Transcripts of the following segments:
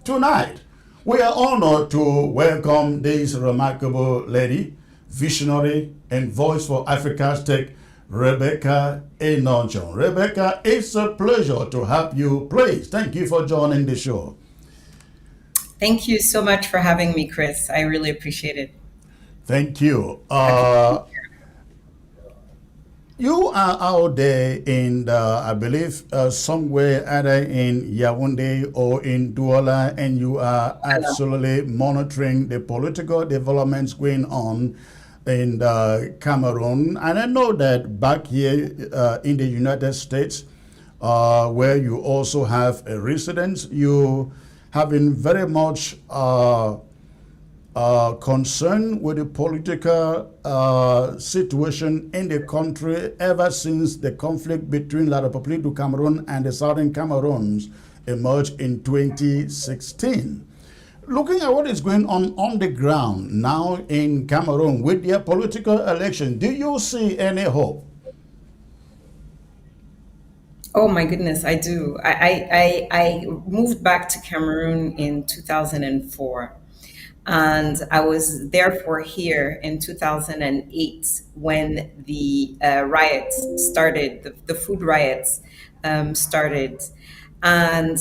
Tonight, we are honored to welcome this remarkable lady, visionary and voice for Africa's tech, Rebecca Enonchong. Rebecca, it's a pleasure to have you. Please, thank you for joining the show. Thank you so much for having me, Chris. I really appreciate it. Thank you. Happy to be You are out there in, I believe, somewhere either in Yaoundé or in Douala, and you are here. absolutely monitoring the political developments going on in Cameroon. And I know that back here in the United States, where you also have a residence, you have been very much concerned with the political situation in the country ever since the conflict between La République du Cameroon and the Southern Cameroons emerged in 2016. Looking at what is going on the ground now in Cameroon with their political election, do you see any hope? Oh my goodness, I do. I moved back to Cameroon in 2004, and I was therefore here in 2008 when the riots started, the food riots started. And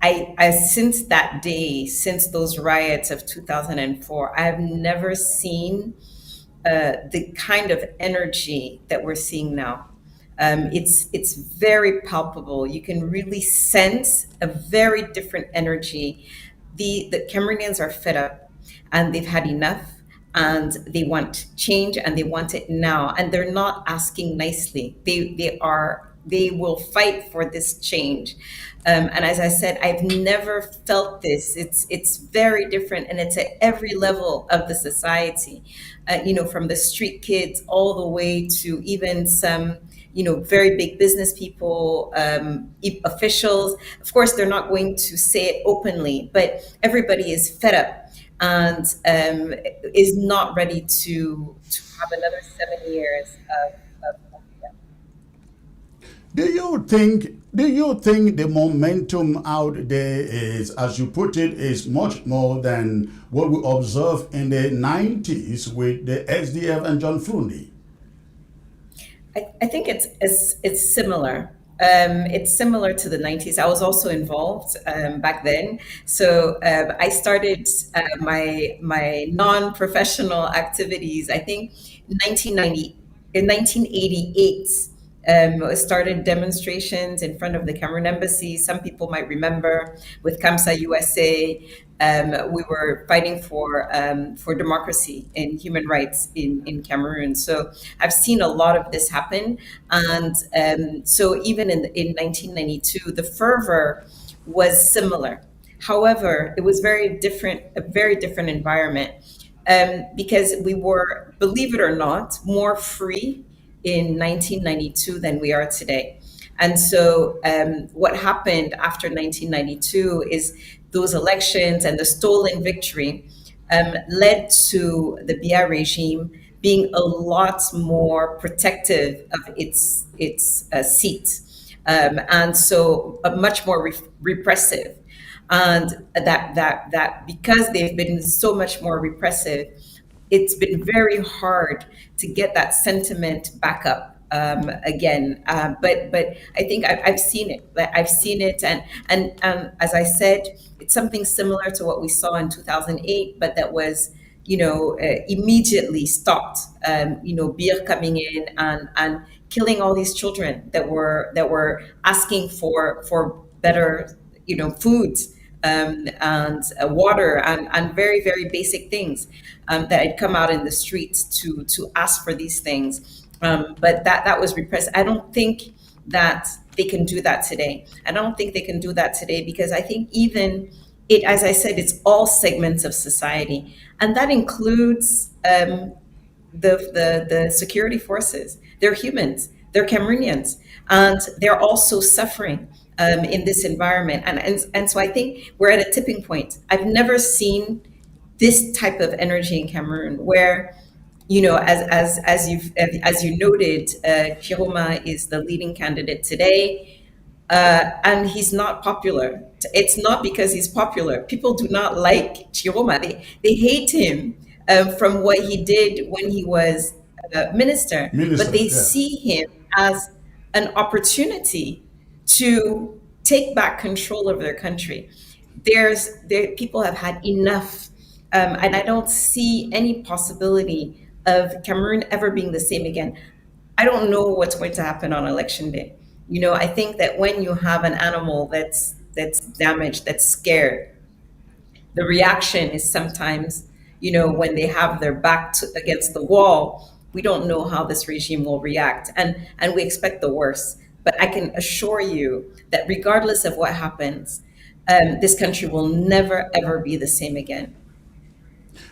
I, since that day, since those riots of 2004, I have never seen the kind of energy that we're seeing now. It's very palpable. You can really sense a very different energy. The Cameroonians are fed up, and they've had enough, and they want change, and they want it now. And they're not asking nicely. They will fight for this change. And as I said, I've never felt this. It's very different, and it's at every level of the society. From the street kids all the way to even some very big business people, officials. Of course, they're not going to say it openly, but everybody is fed up and is not ready to have another 7 years of Do you think the momentum out there is, as you put it, is much more than what we observed in the 90s with the SDF and John Frundi? I think it's similar. It's similar to the 90s. I was also involved back then. So I started my non-professional activities, I think, in 1990, in 1988. I started demonstrations in front of the Cameroon embassy. Some people might remember with CAMSA USA. We were fighting for democracy and human rights in Cameroon. So I've seen a lot of this happen, and so even in 1992, the fervor was similar. However, it was very different, a very different environment, because we were, believe it or not, more free in 1992 than we are today. And so, what happened after 1992 is those elections and the stolen victory led to the Biya regime being a lot more protective of its seat, and so much more repressive. And that because they've been so much more repressive, it's been very hard to get that sentiment back up again. But I think I've seen it. I've seen it, and as I said, it's something similar to what we saw in 2008, but that was immediately stopped. Beer coming in and killing all these children that were asking for better foods, and water, and very, very basic things, that had come out in the streets to ask for these things. But that was repressed. I don't think that they can do that today. I don't think they can do that today because I think even it, as I said, it's all segments of society, and that includes the security forces. They're humans. They're Cameroonians, and they're also suffering in this environment. And so I think we're at a tipping point. I've never seen this type of energy in Cameroon, where as you noted, Chiroma is the leading candidate today. and he's not popular. It's not because he's popular. People do not like Chiroma. They hate him from what he did when he was minister, but Minister, they yeah. see him as an opportunity to take back control of their country. People have had enough, and I don't see any possibility of Cameroon ever being the same again. I don't know what's going to happen on election day. I think that when you have an animal that's damaged, that's scared, the reaction is sometimes, when they have their against the wall, we don't know how this regime will react, and we expect the worst. But I can assure you that regardless of what happens, this country will never ever be the same again.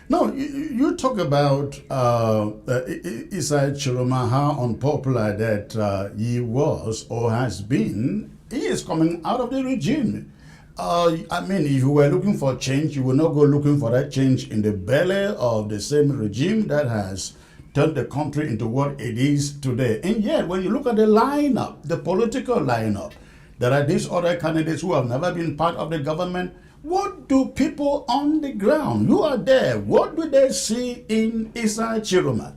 No, you talk about Isai Chiroma, how unpopular that he was or has been. He is coming out of the regime. I mean, if you were looking for change, you will not go looking for that change in the belly of the same regime that has turned the country into what it is today. And yet, when you look at the lineup, the political lineup, there are these other candidates who have never been part of the government. What do people on the ground, who are there, what do they see in Isai Chiroma?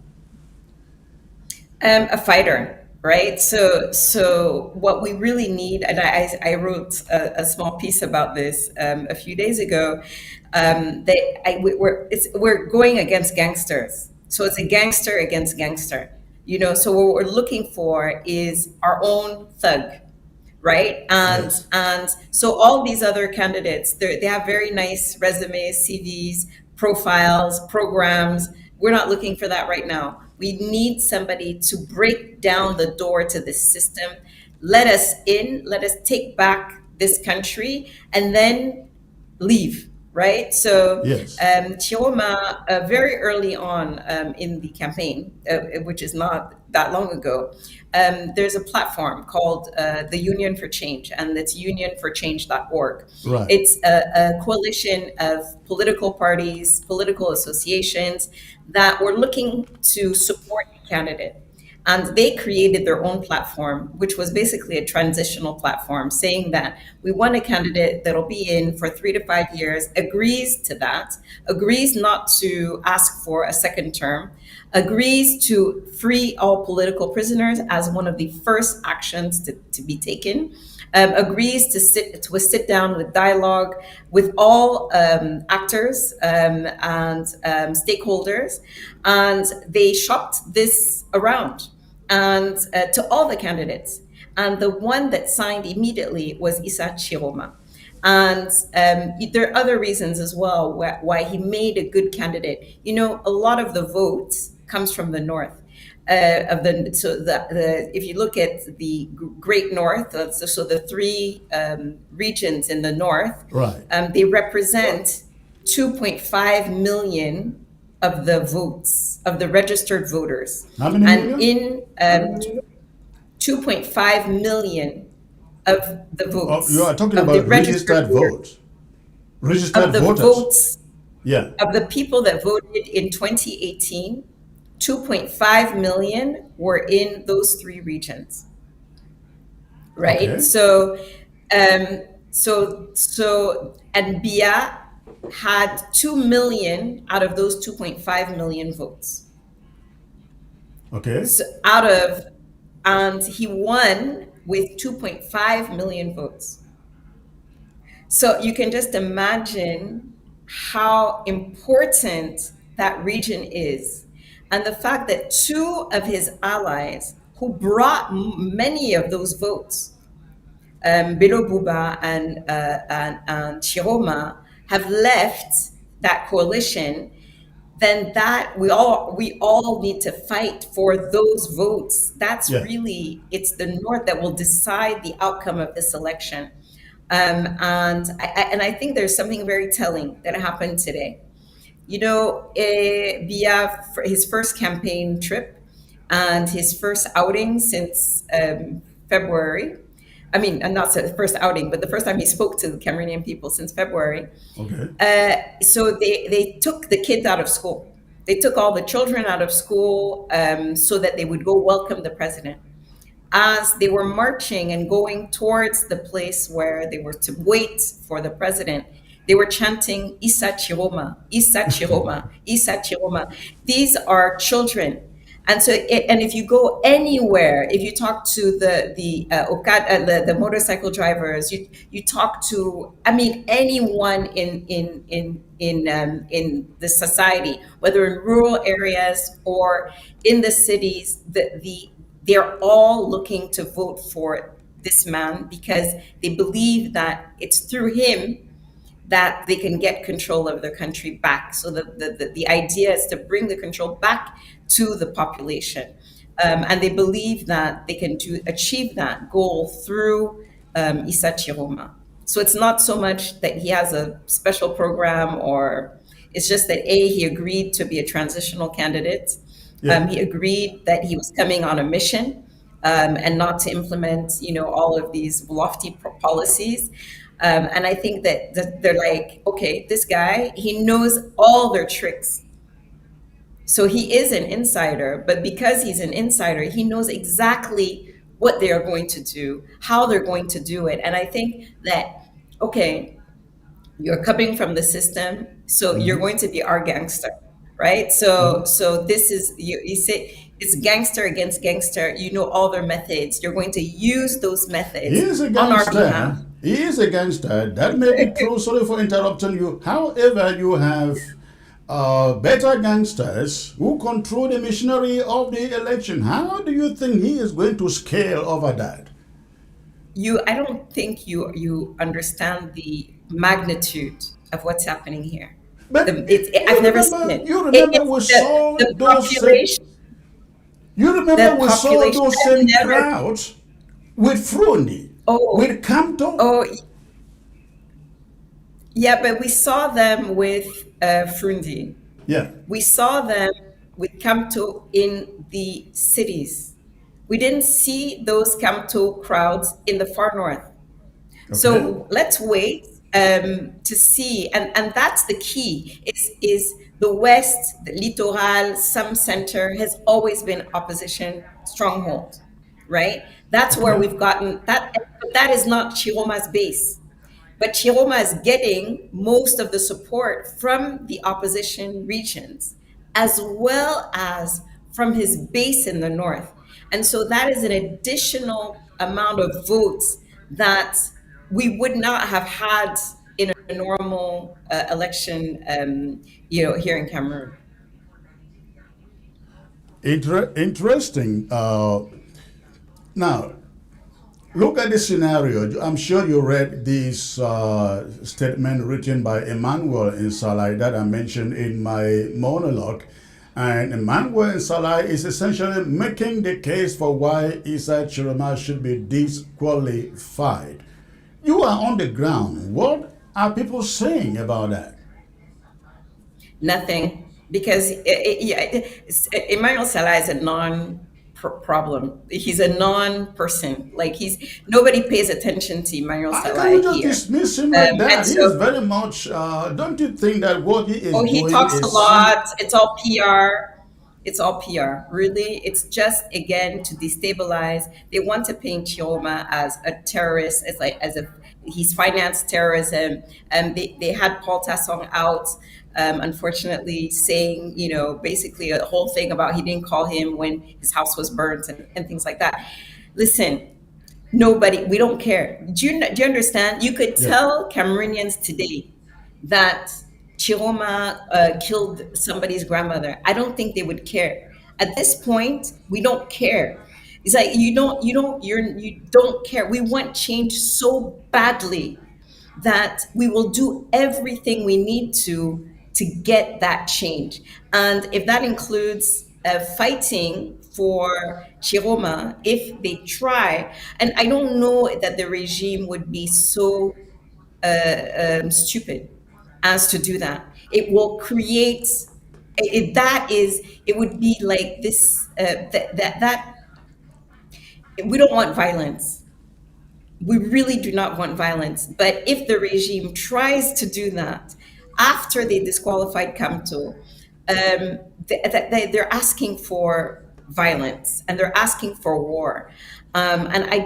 A fighter, right? So what we really need, and I wrote a small piece about this a few days ago. We're going against gangsters, so it's a gangster against gangster. So what we're looking for is our own thug, right? And Yes. and so all these other candidates, they have very nice resumes, CVs, profiles, programs. We're not looking for that right now. We need somebody to break down the door to this system, let us in, let us take back this country, and then leave, right? So Yes. Chioma, very early on in the campaign, which is not that long ago, there's a platform called the Union for Change, and it's unionforchange.org. Right. It's a coalition of political parties, political associations that were looking to support a candidate. And they created their own platform, which was basically a transitional platform, saying that we want a candidate that'll be in for 3 to 5 years, agrees to that, agrees not to ask for a second term, agrees to free all political prisoners as one of the first actions to be taken, agrees to a sit down with dialogue with all actors and stakeholders, and they shopped this around and to all the candidates. And the one that signed immediately was Issa Chiroma. And there are other reasons as well why he made a good candidate. A lot of the votes comes from the north. If you look at the Great North, so the three regions in the north, Right. they represent 2.5 million of the votes of the registered voters, How many and million? in 2.5 million of the Oh, you are votes talking of the about registered registered voters, votes, registered of the voters. votes Yeah. of the people that voted in 2018, 2.5 million were in those three regions, right? Okay. And Bia had 2 million out of those 2.5 million votes. Okay. So and he won with 2.5 million votes. So you can just imagine how important that region is. And the fact that two of his allies who brought many of those votes, Belo Buba and Chiroma, have left that coalition, then that we all need to fight for those votes. That's Yeah. really, it's the North that will decide the outcome of this election. And I think there's something very telling that happened today. Via his first campaign trip and his first outing since February. I mean, not the first outing, but the first time he spoke to the Cameroonian people since February. Okay. So they took the kids out of school. They took all the children out of school so that they would go welcome the president. as they were marching and going towards the place where they were to wait for the president, they were chanting Isa Chiroma, Isa Chiroma, Isa Chiroma. These are children. And so, and if you go anywhere, if you talk to the motorcycle drivers, you talk to, I mean, anyone in the society, whether in rural areas or in the cities, they're all looking to vote for this man because they believe that it's through him that they can get control of their country back. So the idea is to bring the control back to the population. And they believe that they can achieve that goal through Isa Chiroma. So it's not so much that he has a special program, or it's just that he agreed to be a transitional candidate. Yeah. He agreed that he was coming on a mission, and not to implement, all of these lofty policies. And I think that they're like, okay, this guy, he knows all their tricks. So he is an insider, but because he's an insider, he knows exactly what they are going to do, how they're going to do it. And I think that, okay, you're coming from the system, so you're Mhm. going to be our gangster, right? Mhm. So this is, you say it's gangster against gangster. You know all their methods. You're going to use those He methods is a on our behalf. gangster. He is a gangster. That may be true. Sorry for interrupting you. However, you have better gangsters who control the machinery of the election. How do you think he is going to scale over that? I don't think you understand the magnitude of what's happening here. But I've never seen it. you remember It's we saw the those same, population. you remember The we saw population. those I've same never. crowds with Frundi, Oh, with Campto. oh, yeah, but we saw them with Frundi. Yeah. We saw them with Kamto in the cities. We didn't see those Kamto crowds in the far north. Okay. So let's wait to see, and that's the key. Is the West, the littoral, some center has always been opposition stronghold, right? That's where Okay. we've gotten that. But that is not Chiroma's base. But Chiroma is getting most of the support from the opposition regions, as well as from his base in the north. And so that is an additional amount of votes that we would not have had in a normal election, here in Cameroon. Interesting. Now, look at the scenario. I'm sure you read this statement written by Emmanuel in Salai that I mentioned in my monologue. And Emmanuel in Salai is essentially making the case for why Isa Chiroma should be disqualified. You are on the ground. What are people saying about that? Nothing, because Emmanuel Salah is a non-problem. He's a non-person. Like, nobody pays attention to Emmanuel Can Salah you just here, dismiss him like and that? He is so, very much. Don't you think that what he is oh, he doing talks a is some? lot. It's all PR. It's all PR. Really, it's just, again, to destabilize. They want to paint Chioma as a terrorist, as if he's financed terrorism. They had Paul Tassong out, unfortunately, saying, basically a whole thing about he didn't call him when his house was burnt, and things like that. Listen, nobody, we don't care. Do you understand? You could Yeah. tell Cameroonians today that Chiroma killed somebody's grandmother. I don't think they would care. At this point, we don't care. It's like you don't care. We want change so badly that we will do everything we need to get that change. And if that includes fighting for Chiroma, if they try, and I don't know that the regime would be so stupid as to do that. It will create. It would be like this. That we don't want violence. We really do not want violence. But if the regime tries to do that after they disqualified Kamto, they're asking for violence and they're asking for war. And I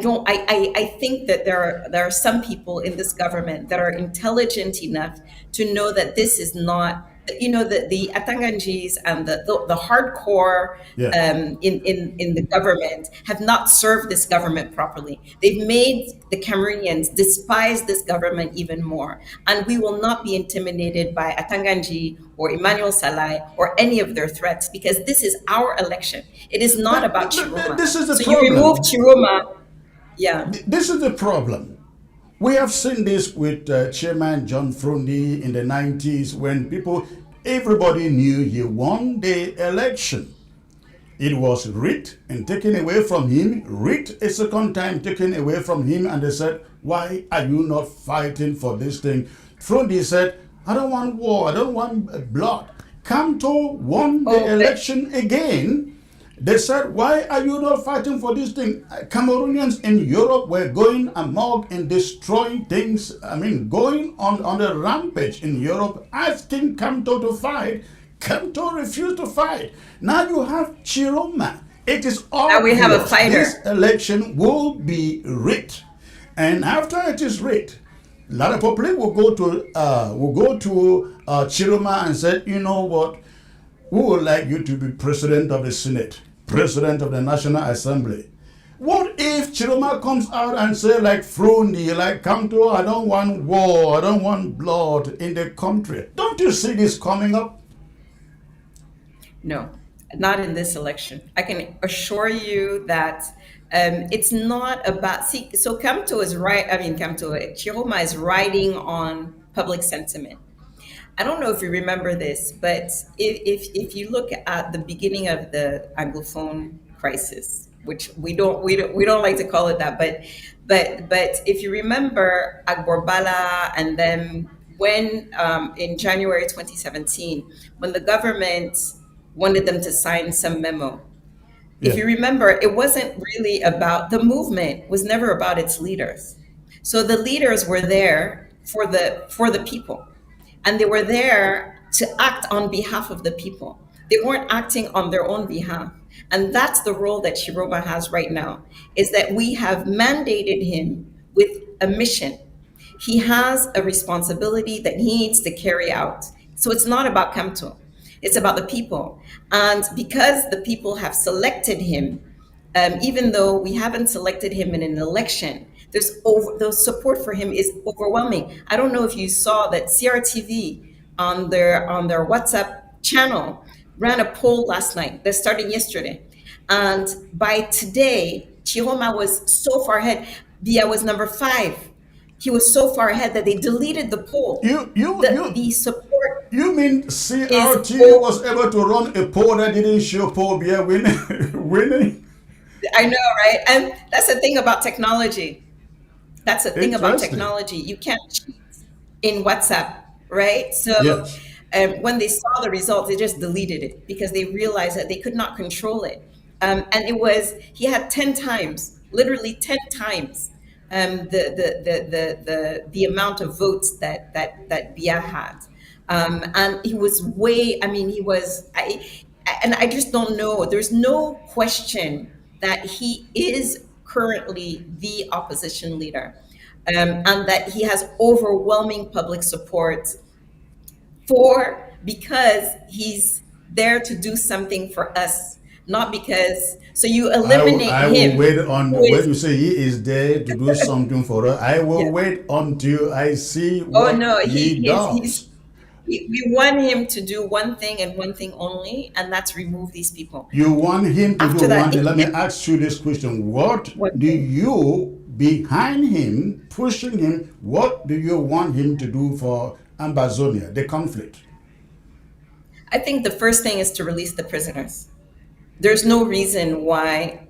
think that there are some people in this government that are intelligent enough to know that this is not, the Atanganjis and the hardcore Yeah. in the government have not served this government properly. They've made the Cameroonians despise this government even more. And we will not be intimidated by Atanganji or Emmanuel Salai or any of their threats, because this is our election. It is not about Chiroma. This is the So you remove problem. Chiroma, yeah. This is the problem. We have seen this with Chairman John Frundi in the 90s when everybody knew he won the election. It was rigged and taken away from him, rigged a second time, taken away from him, and they said, why are you not fighting for this thing? Frundi said, I don't want war, I don't want blood. Kamto won the Oh, but election again. They said, why are you not fighting for this thing? Cameroonians in Europe were going amok and destroying things. I mean, going on a rampage in Europe, asking Kamto to fight. Kamto refused to fight. Now you have Chiroma. It is now we have a obvious this fighter. election will be rigged. And after it is rigged, La Republic will go to Chiroma and say, you know what? We would like you to be president of the Senate, president of the National Assembly. What if Chiroma comes out and say like Frundi, like Kamto, I don't want war, I don't want blood in the country? Don't you see this coming up? No, not in this election. I can assure you that it's not about. See, so Kamto is right. I mean, Chiroma is riding on public sentiment. I don't know if you remember this, but if you look at the beginning of the Anglophone crisis, which we don't like to call it that, but if you remember Agborbala, and then when in January 2017, when the government wanted them to sign some memo, if Yeah. you remember, it wasn't really about the movement, was never about its leaders. So the leaders were there for the people, and they were there to act on behalf of the people. They weren't acting on their own behalf. And that's the role that Shiroba has right now, is that we have mandated him with a mission. He has a responsibility that he needs to carry out. So it's not about Kamto, it's about the people. And because the people have selected him, even though we haven't selected him in an election, the support for him is overwhelming. I don't know if you saw that CRTV on their WhatsApp channel ran a poll last night that started yesterday, and by today, Chiroma was so far ahead. Bia was number 5. He was so far ahead that they deleted the poll. You you The you support you mean is CRT over. was able to run a poll that didn't show Paul Biya winning? winning? I know, right? And that's the thing about technology. That's the thing about Interesting. technology. You can't cheat in WhatsApp, right? So Yes. when they saw the results, they just deleted it because they realized that they could not control it. And he had 10 times, literally 10 times, the amount of votes that Bia had. And he was I mean, and I just don't know. There's no question that he is currently the opposition leader, and that he has overwhelming public support because he's there to do something for us, not because. So you eliminate I will him, wait on who when is, you say he is there to do something for us. I will yeah. wait until I see Oh what no, he he's does. we want him to do one thing and one thing only, and that's remove these people. You want him to do After one that, thing. Let me ask you this question. What one do thing. you, behind him, pushing him, what do you want him to do for Ambazonia, the conflict? I think the first thing is to release the prisoners. There's no reason why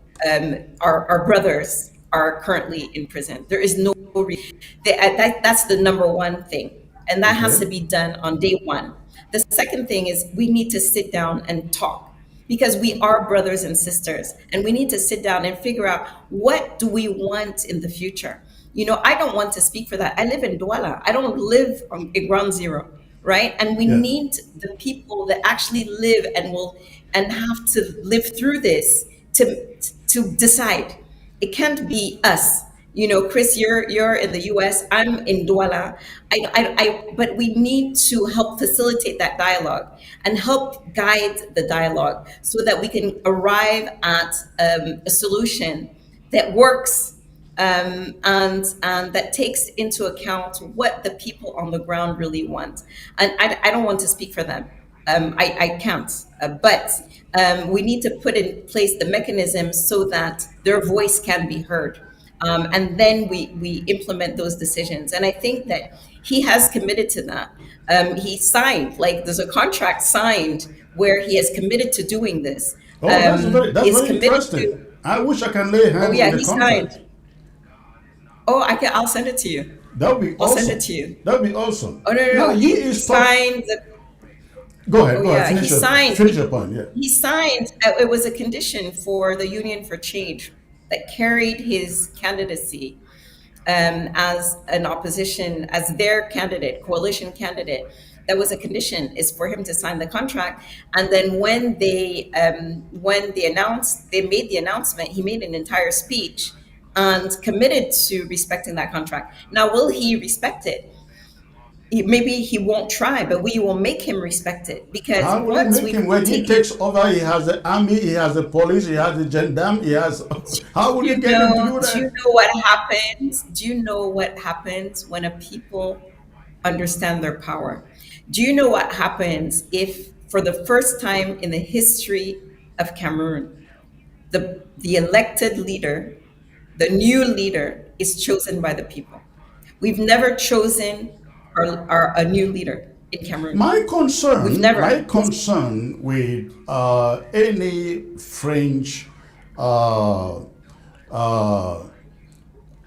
our brothers are currently in prison. There is no reason. That's the number one thing. And that has Okay? to be done on day one. The second thing is we need to sit down and talk, because we are brothers and sisters, and we need to sit down and figure out, what do we want in the future. I don't want to speak for that. I live in Douala. I don't live in ground zero, right? And we Yeah. need the people that actually live and have to live through this to decide. It can't be us. Chris, you're in the US, I'm in Douala. But we need to help facilitate that dialogue and help guide the dialogue so that we can arrive at a solution that works, and that takes into account what the people on the ground really want. And I don't want to speak for them. I can't. But we need to put in place the mechanisms so that their voice can be heard. And then we implement those decisions. And I think that he has committed to that. He signed, like, there's a contract signed where he has committed to doing this. Oh, that's Is very committed interesting. to. I wish I can lay Oh hands on yeah, the he signed. contract. Oh, I'll send it to you. That would be I'll send it awesome. to you. That would be awesome. Oh, no, no, Now no. he He is talk. signed the. Go Oh ahead. Go ahead. yeah, he signed. Finish your point. Yeah. He signed. It was a condition for the Union for Change that carried his candidacy, as an opposition, as their candidate, coalition candidate. That was a condition, is for him to sign the contract. And then they made the announcement, he made an entire speech and committed to respecting that contract. Now, will he respect it? Maybe he won't try, but we will make him respect it, because How will he once make we've him when he taken. takes over? He has the army, he has the police, he has the gendarme, he has. How will you get him to do Do you that? know what happens? Do you know what happens when a people understand their power? Do you know what happens if, for the first time in the history of Cameroon, the elected leader, the new leader, is chosen by the people? We've never chosen a new leader in Cameroon. We've never. My concern with any French uh, uh,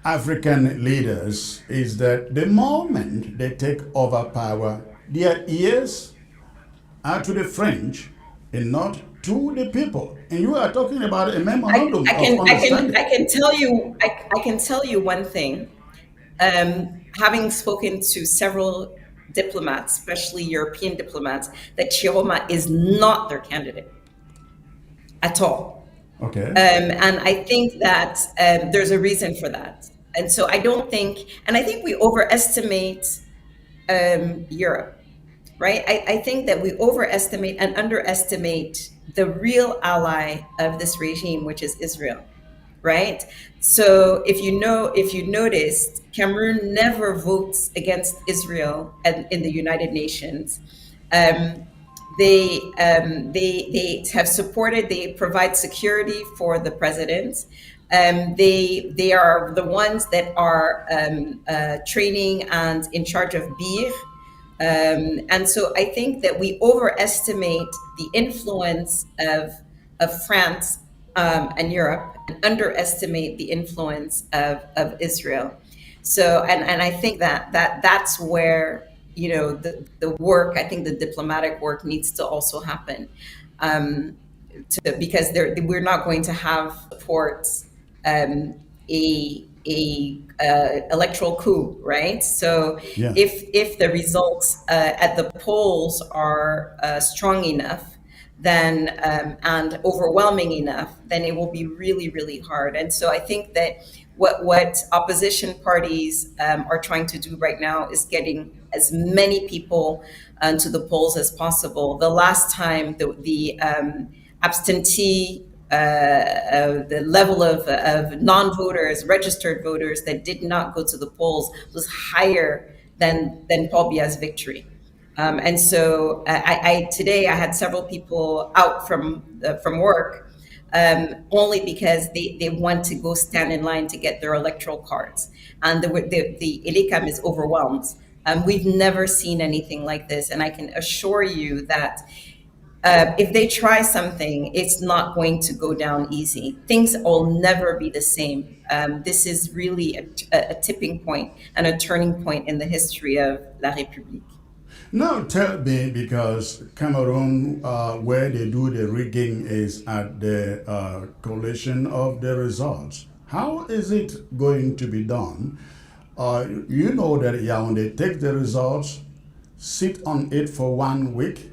African leaders is that the moment they take over power, their ears are to the French and not to the people. And you are talking about a memorandum of I understanding. can tell you, I can tell you one thing. Having spoken to several diplomats, especially European diplomats, that Chiroma is not their candidate at all. Okay. And I think that there's a reason for that. And so I think we overestimate Europe, right? I think that we overestimate and underestimate the real ally of this regime, which is Israel, right? So if you noticed, Cameroon never votes against Israel in the United Nations. Um, they have supported. They provide security for the president. They are the ones that are training and in charge of beer. And so I think that we overestimate the influence of France, and Europe, and underestimate the influence of Israel. So, and I think that's where, the work, I think the diplomatic work needs to also happen. Um, because we're not going to have support, um, a electoral coup, right? So Yeah. if the results at the polls are strong enough, then and overwhelming enough, then it will be really, really hard. And so I think that what opposition parties are trying to do right now is getting as many people to the polls as possible. The last time the absentee, the level of non-voters, registered voters that did not go to the polls was higher than Paul Biya's victory. And so today I had several people out from work, only because they want to go stand in line to get their electoral cards, and the Elecam is overwhelmed. We've never seen anything like this, and I can assure you that if they try something, it's not going to go down easy. Things will never be the same. This is really a tipping point and a turning point in the history of La République. Now tell me, because Cameroon, where they do the rigging is at the collation of the results. How is it going to be done? You know that Yaoundé takes the results, sit on it for 1 week,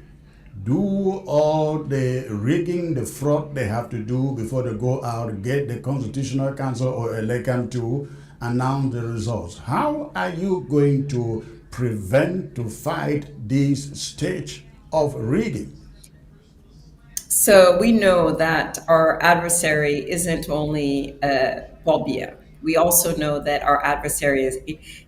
do all the rigging, the fraud they have to do before they go out, get the Constitutional Council or election to announce the results. How are you going to prevent, to fight this stage of rigging? So we know that our adversary isn't only Paul Biya. We also know that our adversary is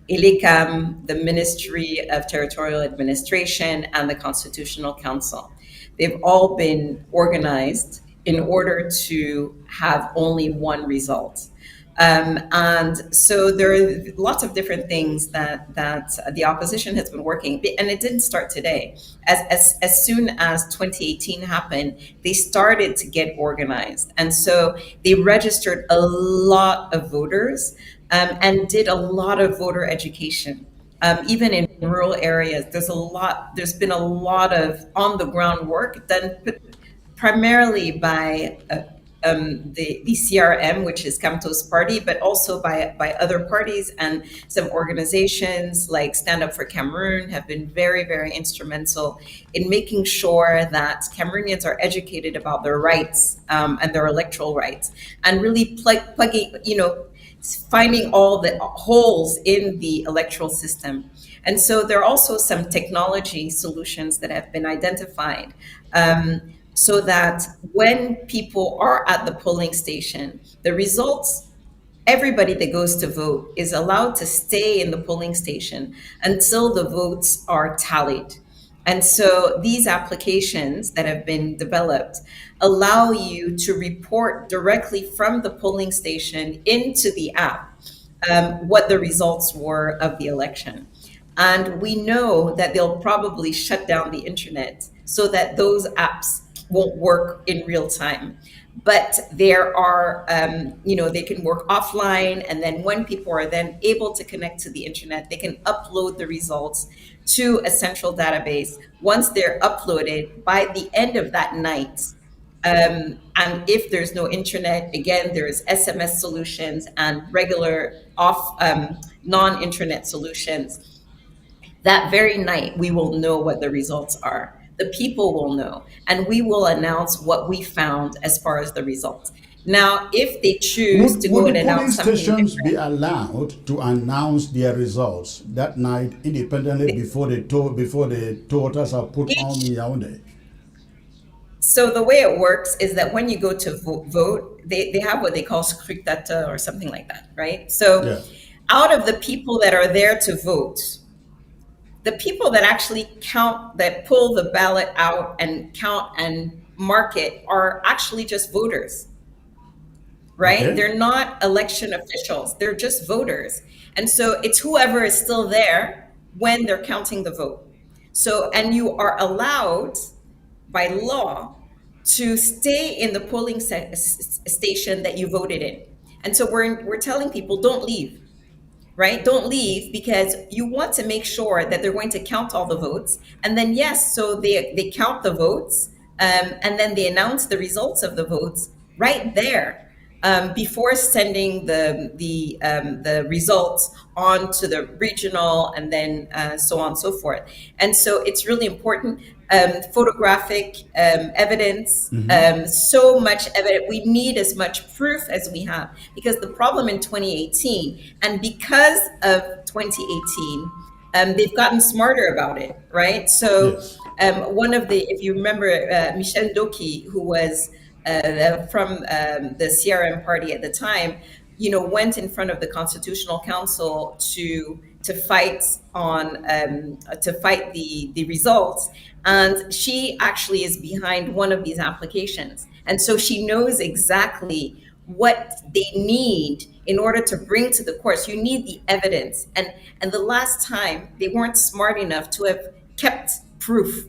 ILICAM, the Ministry of Territorial Administration, and the Constitutional Council. They've all been organized in order to have only one result. And so there are lots of different things that the opposition has been working, and it didn't start today. As soon as 2018 happened, they started to get organized, and so they registered a lot of voters and did a lot of voter education. Even in rural areas, there's been a lot of on the ground work done primarily by the CRM, which is Camto's party, but also by other parties, and some organizations like Stand Up for Cameroon have been very, very instrumental in making sure that Cameroonians are educated about their rights and their electoral rights, and really plugging, finding all the holes in the electoral system. And so there are also some technology solutions that have been identified, so that when people are at the polling station, the results, everybody that goes to vote is allowed to stay in the polling station until the votes are tallied. And so these applications that have been developed allow you to report directly from the polling station into the app what the results were of the election. And we know that they'll probably shut down the internet so that those apps won't work in real time. But there are, they can work offline. And then when people are then able to connect to the internet, they can upload the results to a central database. Once they're uploaded, by the end of that night, and if there's no internet, again, there's SMS solutions and regular non-internet solutions. That very night, we will know what the results are. The people will know, and we will announce what we found as far as the results. Now, if they choose to Would go the and polling announce something stations be different, allowed to announce their results that night independently before the totals are put on each Yaoundé? so the way it works is that when you go to vote, they have what they call scrutateur or something like that, right? So Yes. out of the people that are there to vote, the people that actually count, that pull the ballot out and count and mark it, are actually just voters, right? Okay. They're not election officials, they're just voters. And so it's whoever is still there when they're counting the vote. So, and you are allowed by law to stay in the polling station that you voted in. And so we're telling people, don't leave, right? Don't leave, because you want to make sure that they're going to count all the votes. And then, yes, so they count the votes, and then they announce the results of the votes right there, before sending the results on to the regional, and then so on and so forth. And so it's really important. Photographic evidence, so much evidence. We need as much proof as we have, because the problem in 2018, and because of 2018, they've gotten smarter about it, right? So Yes. one of the, if you remember, Michel Doki, who was from the CRM party at the time, went in front of the Constitutional Council to fight the results, and she actually is behind one of these applications, and so she knows exactly what they need in order to bring to the courts. You need the evidence, and the last time they weren't smart enough to have kept proof,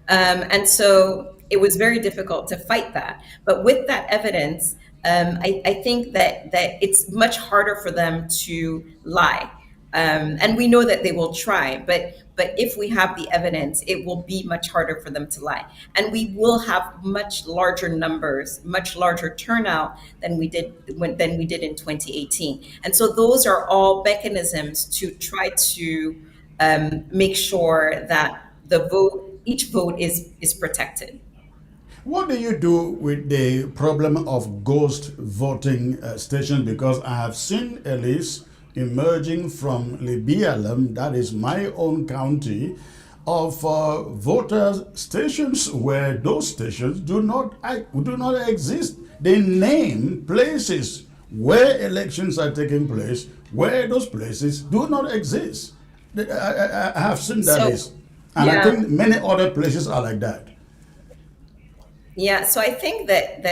and so it was very difficult to fight that. But with that evidence, I think that it's much harder for them to lie. And we know that they will try, but if we have the evidence, it will be much harder for them to lie, and we will have much larger numbers, much larger turnout than we did in 2018. And so those are all mechanisms to try to make sure that the vote each vote is protected. What do you do with the problem of ghost voting stations? Because I have seen a list emerging from Libialum, that is my own county, of voter stations where those stations do not exist. They name places where elections are taking place, where those places do not exist. I have seen that So list, and I yeah, think many other places are like that. yeah. So I think that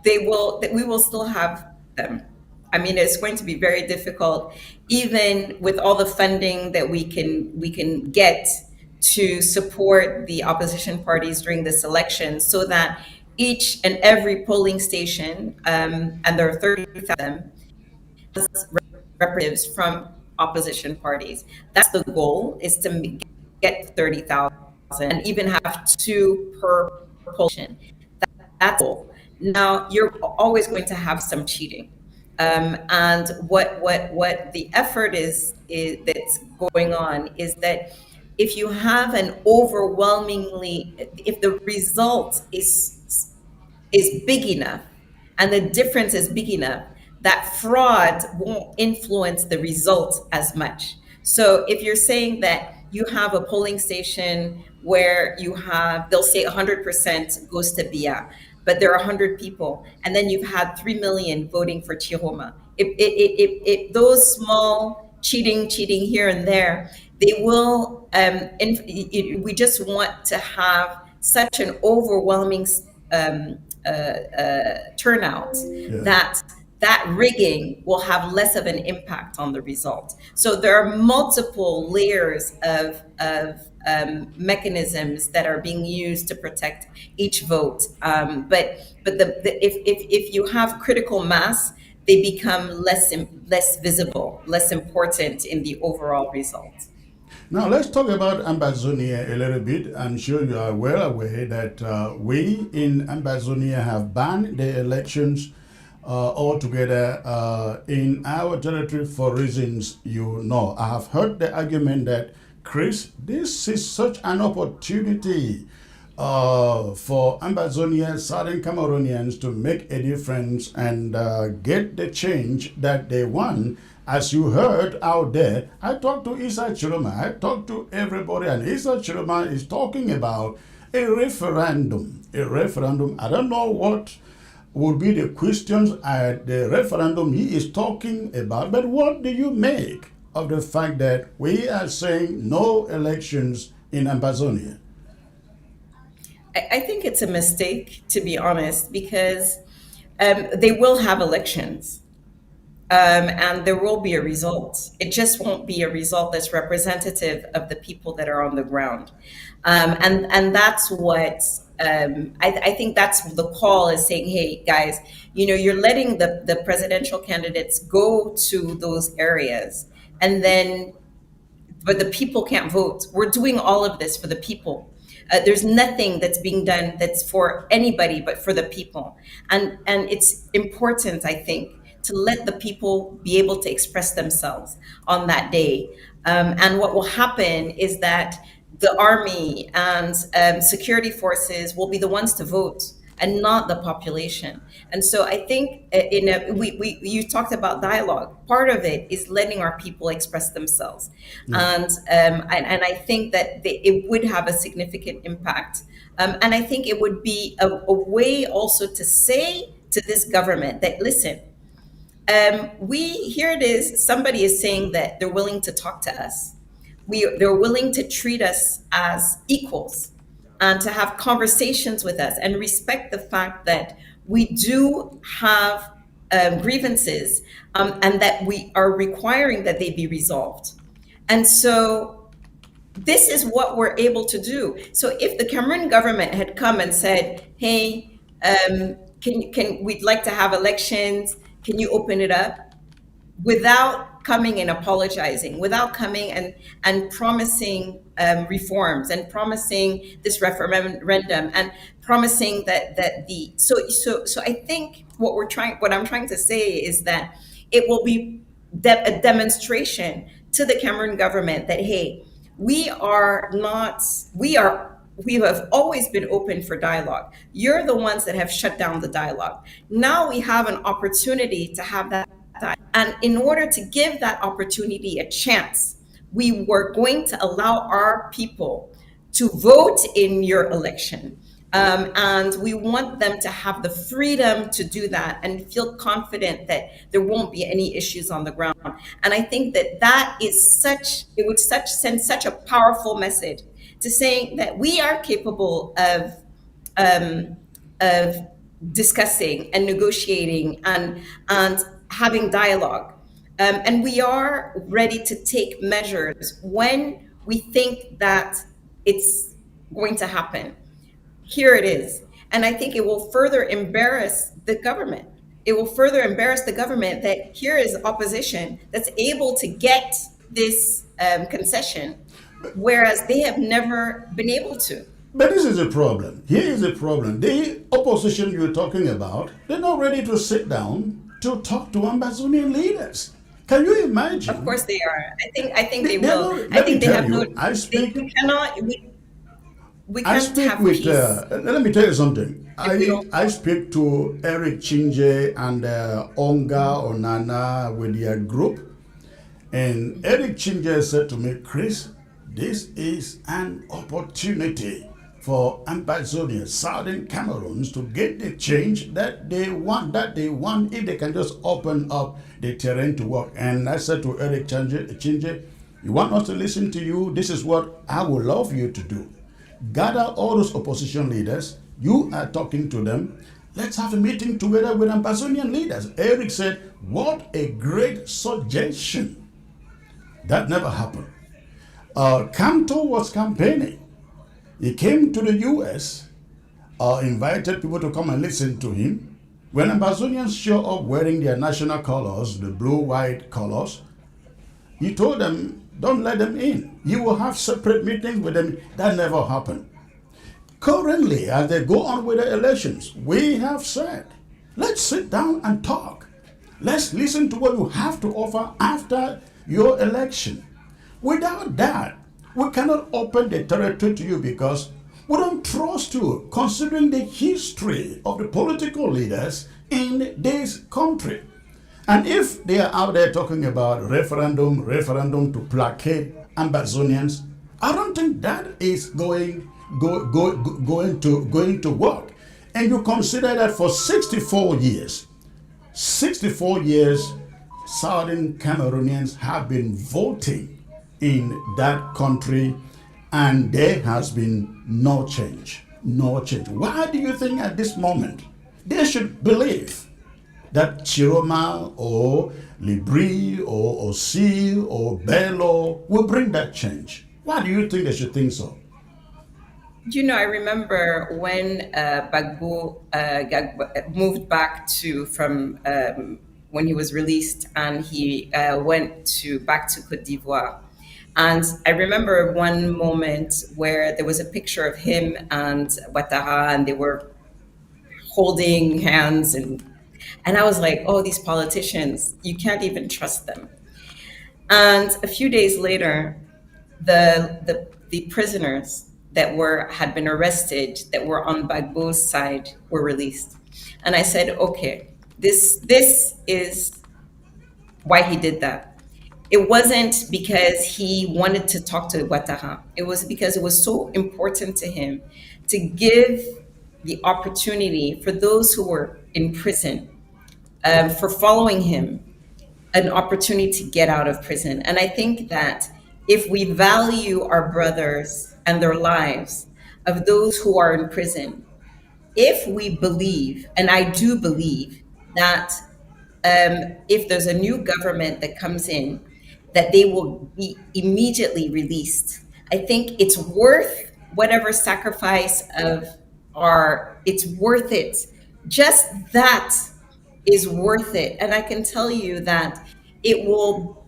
we will still have them. I mean, it's going to be very difficult, even with all the funding that we can get to support the opposition parties during this election, so that each and every polling station, and there are 30,000 of them, representatives from opposition parties. That's the goal, is to get 30,000 and even have two per position. That's the goal. Now, you're always going to have some cheating. And what the effort is that's going on is that if you have an overwhelmingly, if the result is big enough and the difference is big enough, that fraud won't influence the result as much. So if you're saying that you have a polling station where you have, they'll say 100% goes to Bia, but there are 100 people, and then you've had 3 million voting for Chiroma. If those small cheating here and there, they will, we just want to have such an overwhelming turnout Yeah. that that rigging will have less of an impact on the result. So there are multiple layers of mechanisms that are being used to protect each vote. If you have critical mass, they become less visible, less important in the overall result. Now let's talk about Ambazonia a little bit. I'm sure you are well aware that we in Ambazonia have banned the elections altogether in our territory for reasons you know. I have heard the argument that, Chris, this is such an opportunity for Ambazonia, Southern Cameroonians to make a difference and get the change that they want. As you heard out there, I talked to Isa Chiroma, I talked to everybody, and Isa Chiroma is talking about a referendum. A referendum. I don't know what would be the questions at the referendum he is talking about, but what do you make of the fact that we are saying no elections in Ambazonia? I think it's a mistake, to be honest, because they will have elections, and there will be a result. It just won't be a result that's representative of the people that are on the ground. And that's what, I think that's the call, is saying, hey, guys, you're letting the presidential candidates go to those areas, and then but the people can't vote. We're doing all of this for the people. There's nothing that's being done that's for anybody but for the people. And it's important, I think, to let the people be able to express themselves on that day. And what will happen is that the army and security forces will be the ones to vote, and not the population. And so I think, you talked about dialogue. Part of it is letting our people express themselves, Yeah. and I think that it would have a significant impact. And I think it would be a way also to say to this government that, listen, we here it is. Somebody is saying that they're willing to talk to us. They're willing to treat us as equals, and to have conversations with us, and respect the fact that we do have grievances, and that we are requiring that they be resolved. And so this is what we're able to do. So if the Cameroon government had come and said, hey, can we'd like to have elections, can you open it up, without coming and apologizing, without coming and promising reforms, and promising this referendum, and promising that the so I think what I'm trying to say is that it will be a demonstration to the Cameroon government that, hey, we are not we are we have always been open for dialogue. You're the ones that have shut down the dialogue. Now we have an opportunity to have that dialogue. And in order to give that opportunity a chance, we were going to allow our people to vote in your election. And we want them to have the freedom to do that and feel confident that there won't be any issues on the ground. And I think that that is it would send such a powerful message to saying that we are capable um, of discussing and negotiating and having dialogue. And we are ready to take measures when we think that it's going to happen. Here it is. And I think it will further embarrass the government. It will further embarrass the government that here is opposition that's able to get this concession, whereas they have never been able to. But this is a problem. Here is a problem. The opposition you're talking about, they're not ready to sit down to talk to Amazonian leaders. Can you Of imagine? course they are. I think they They're will. not, I let me think they tell have no. you, We cannot. We I can't speak have with, peace let me tell you something. if we don't I talk. speak to Eric Chinje and Onga Onana with their group. And Eric Chinje said to me, Chris, this is an opportunity for Ambazonians, Southern Cameroons, to get the change that they want if they can just open up the terrain to work. And I said to Eric Chinje, you want us to listen to you? This is what I would love you to do. Gather all those opposition leaders. You are talking to them. Let's have a meeting together with Ambazonian leaders. Eric said, what a great suggestion. That never happened. Canto was campaigning. He came to the US, invited people to come and listen to him. When Ambazonians show up wearing their national colors, the blue-white colors, he told them, don't let them in. You will have separate meetings with them. That never happened. Currently, as they go on with the elections, we have said, let's sit down and talk. Let's listen to what you have to offer after your election. Without that, we cannot open the territory to you because we don't trust you, considering the history of the political leaders in this country. And if they are out there talking about referendum to placate Ambazonians, I don't think that is going to work. And you consider that for 64 years, Southern Cameroonians have been voting in that country, and there has been no change. No change. Why do you think at this moment they should believe that Chiroma or Libri or Osi or Bello will bring that change? Why do you think they should think so? I remember when moved back to from when he was released, and he went to back to Cote d'Ivoire. And I remember one moment where there was a picture of him and Ouattara, and they were holding hands, and I was like, oh, these politicians, you can't even trust them. And a few days later, the prisoners that had been arrested that were on Gbagbo's side were released. And I said, okay, this is why he did that. It wasn't because he wanted to talk to Ouattara. It was because it was so important to him to give the opportunity for those who were in prison, for following him, an opportunity to get out of prison. And I think that if we value our brothers and their lives of those who are in prison, if we believe, and I do believe, that if there's a new government that comes in, that they will be immediately released. I think it's worth whatever sacrifice it's worth it. Just that is worth it. And I can tell you that it will,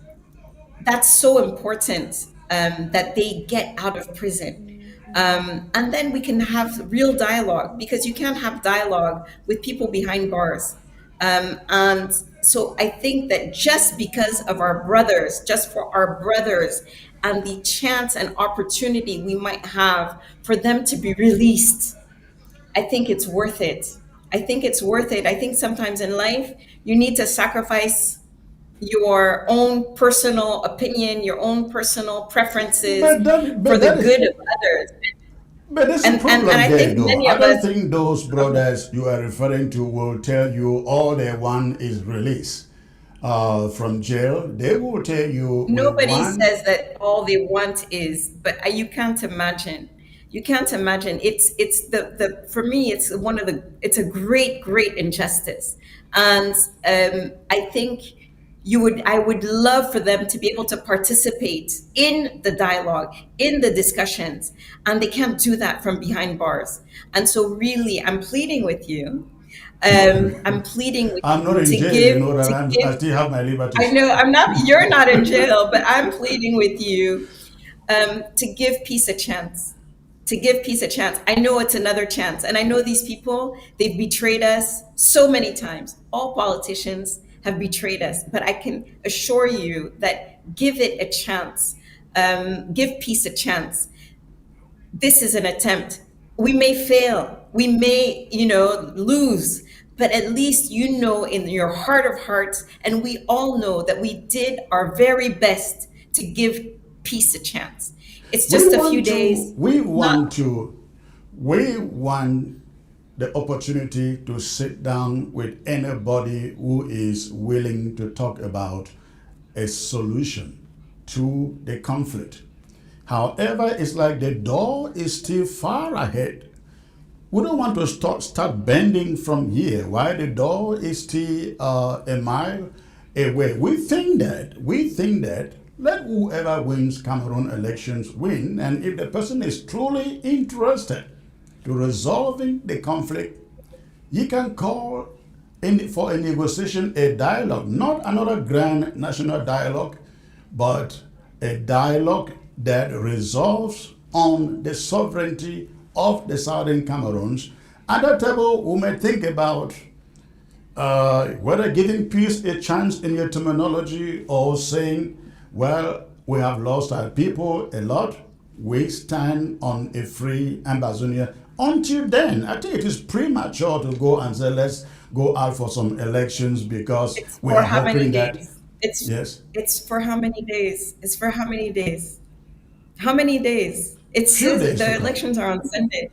that's so important, that they get out of prison. And then we can have real dialogue, because you can't have dialogue with people behind bars. And so I think that just because of our brothers, just for our brothers and the chance and opportunity we might have for them to be released, I think it's worth it. I think it's worth it. I think sometimes in life, you need to sacrifice your own personal opinion, your own personal preferences for but the that is good of others. but there's a And problem I there, think though. many I of don't us, think those brothers you are referring to will tell you all they want is release from jail. They will tell you we nobody want. says that all they want is, but you can't imagine. You can't imagine. It's the for me, it's one of the, it's a great injustice. And I think I would love for them to be able to participate in the dialogue, in the discussions, and they can't do that from behind bars. And so really, I'm pleading with you. I'm pleading with I'm not you in to jail, you give know that to I give still have my I liberties. know I'm not, you're not in jail, but I'm pleading with you to give peace a chance. To give peace a chance. I know it's another chance. And I know these people, they've betrayed us so many times. All politicians have betrayed us. But I can assure you that give it a chance. Give peace a chance. This is an attempt. We may fail. We may, lose. But at least you know in your heart of hearts, and we all know that we did our very best to give peace a chance. It's We just a few want to, days. we Not want to, we want the opportunity to sit down with anybody who is willing to talk about a solution to the conflict. However, it's like the door is still far ahead. We don't want to start bending from here. Why the door is still a mile away? We think that let whoever wins Cameroon elections win, and if the person is truly interested to resolving the conflict, you can call in for a negotiation, a dialogue, not another grand national dialogue, but a dialogue that resolves on the sovereignty of the Southern Cameroons. At that table, we may think about whether giving peace a chance in your terminology or saying, well, we have lost our people a lot. We stand on a free Ambazonia. Until then, I think it is premature to go and say, let's go out for some elections because it's we for are how many hoping that, days? It's yes, it's for how many days? It's for how many days? How many days? It's few days to the come. elections are on Sunday.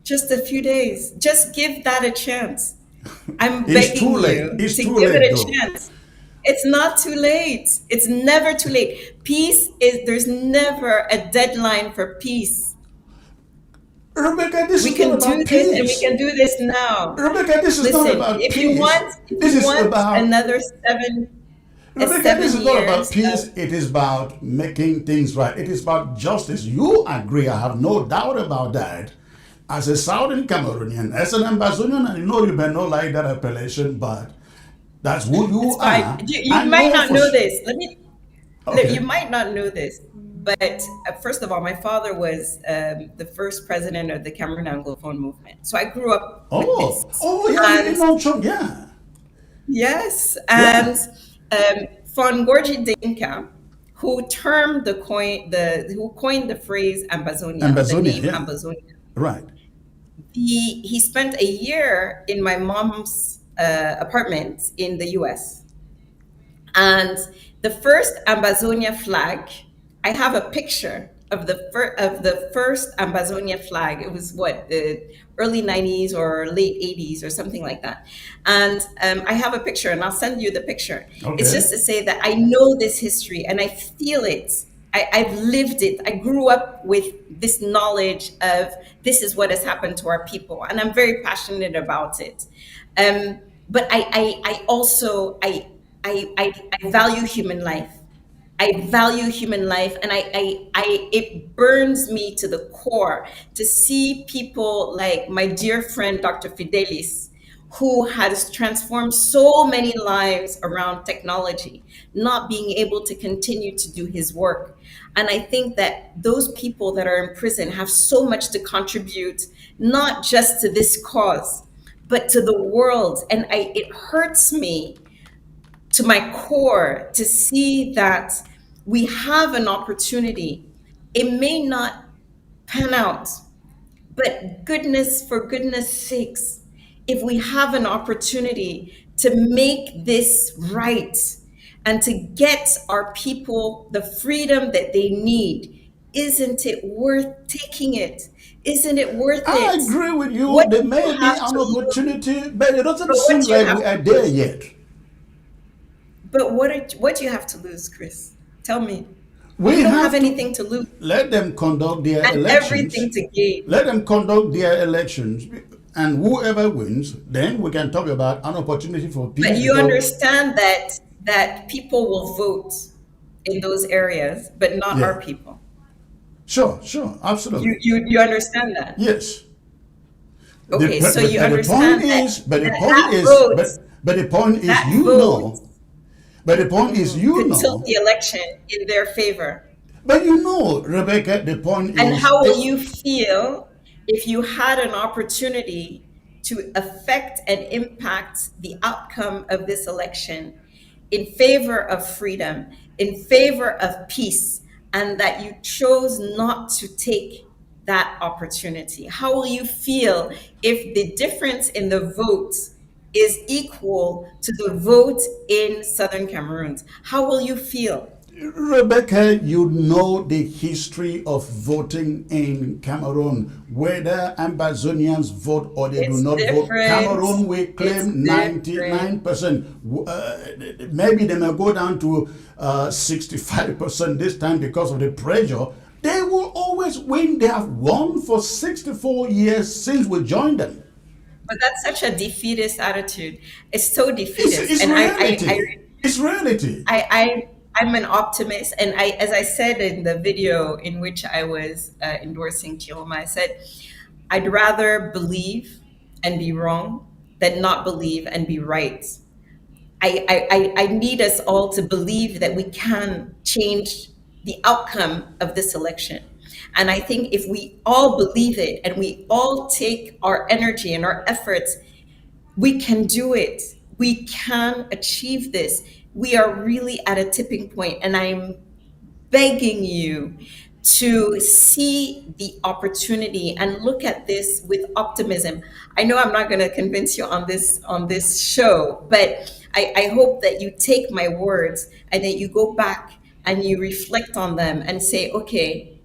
Just a few days. Just give that a chance. I'm It's begging too late. you It's to too give late, it a though. chance. It's not too late. It's never too late. There's never a deadline for peace. Rebecca, this We is not can about do this and we peace. can do this now. Rebecca, this is not Listen, about peace. if This you is want about another Rebecca, this seven is not about years of, peace. It is about making things right. It is about justice. You agree. I have no doubt about that. As a Southern Cameroonian, as an Ambazonian, I know you may not like that appellation, but that's who you it's fine. are. You I might know not for know sure. this. You Okay. might not know this, but first of all, my father was the first president of the Cameroon Anglophone movement. So I grew up with Oh, this. oh yeah, you And Enonchong, yeah, yes, and yeah. Von Gorgi Dinka, who coined the phrase Ambazonia, the Ambazonia, name yeah, Ambazonia, right. he spent a year in my mom's apartment in the US. And the first Ambazonia flag, I have a picture of the first Ambazonia flag. It was what, the early 90s or late 80s or something like that. And I have a picture, and I'll send you the picture. It's Okay. just to say that I know this history and I feel it. I've lived it. I grew up with this knowledge of this is what has happened to our people, and I'm very passionate about it. But I also I value human life. I value human life, and it burns me to the core to see people like my dear friend Dr. Fidelis, who has transformed so many lives around technology, not being able to continue to do his work. And I think that those people that are in prison have so much to contribute, not just to this cause, but to the world. And it hurts me to my core to see that We have an opportunity. It may not pan out, but for goodness sakes, if we have an opportunity to make this right and to get our people the freedom that they need, isn't it worth taking it? Isn't it worth I it? agree with you. What There do you may be have an to lose? opportunity, but it doesn't But what seem do you like have we are to there lose? yet. But what do you have to lose, Chris? Tell me. We You don't have have to anything to lose let them conduct their and elections. everything to gain. Let them conduct their elections, and whoever wins, then we can talk about an opportunity for But peace. you Because understand that people will vote in those areas, but not yeah, our people. sure, sure, absolutely, You understand that. yes. Okay, so you But the point understand is, vote, but the point is, that vote but the point is, could tilt the election in their favor. but you know, Rebecca, the point And is, how will you feel if you had an opportunity to affect and impact the outcome of this election in favor of freedom, in favor of peace, and that you chose not to take that opportunity? How will you feel if the difference in the vote is equal to the vote in Southern Cameroon? How will you feel? Rebecca, you know the history of voting in Cameroon. Whether Ambazonians vote or they do It's not vote, different. Cameroon will It's claim different. 99%. Maybe they may go down to 65% this time because of the pressure. They will always win. They have won for 64 years since we joined them. But that's such a defeatist attitude. It's so defeatist. It's And reality. It's reality. I'm an optimist. And as I said in the video in which I was endorsing Chioma, I said, I'd rather believe and be wrong than not believe and be right. I need us all to believe that we can change the outcome of this election. And I think if we all believe it and we all take our energy and our efforts, we can do it. We can achieve this. We are really at a tipping point, and I'm begging you to see the opportunity and look at this with optimism. I know I'm not going to convince you on this show, but I hope that you take my words and that you go back and you reflect on them and say, okay,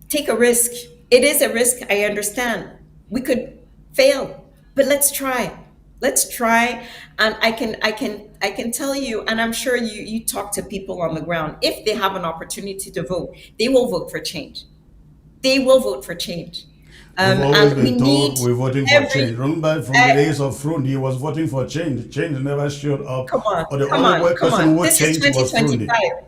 take a risk. It is a risk. I understand. We could fail, but let's try. Let's try. And I can tell you, and I'm sure you talk to people on the ground. If they have an opportunity to vote, they will vote for change. They will vote for change. We've always And we been need told we're voting for change. every. Remember from the Uh, days of Frundi, he was voting for change. Change never showed up. Come on, Or the come only on, come person on. who This is changed was Frundi. 2025.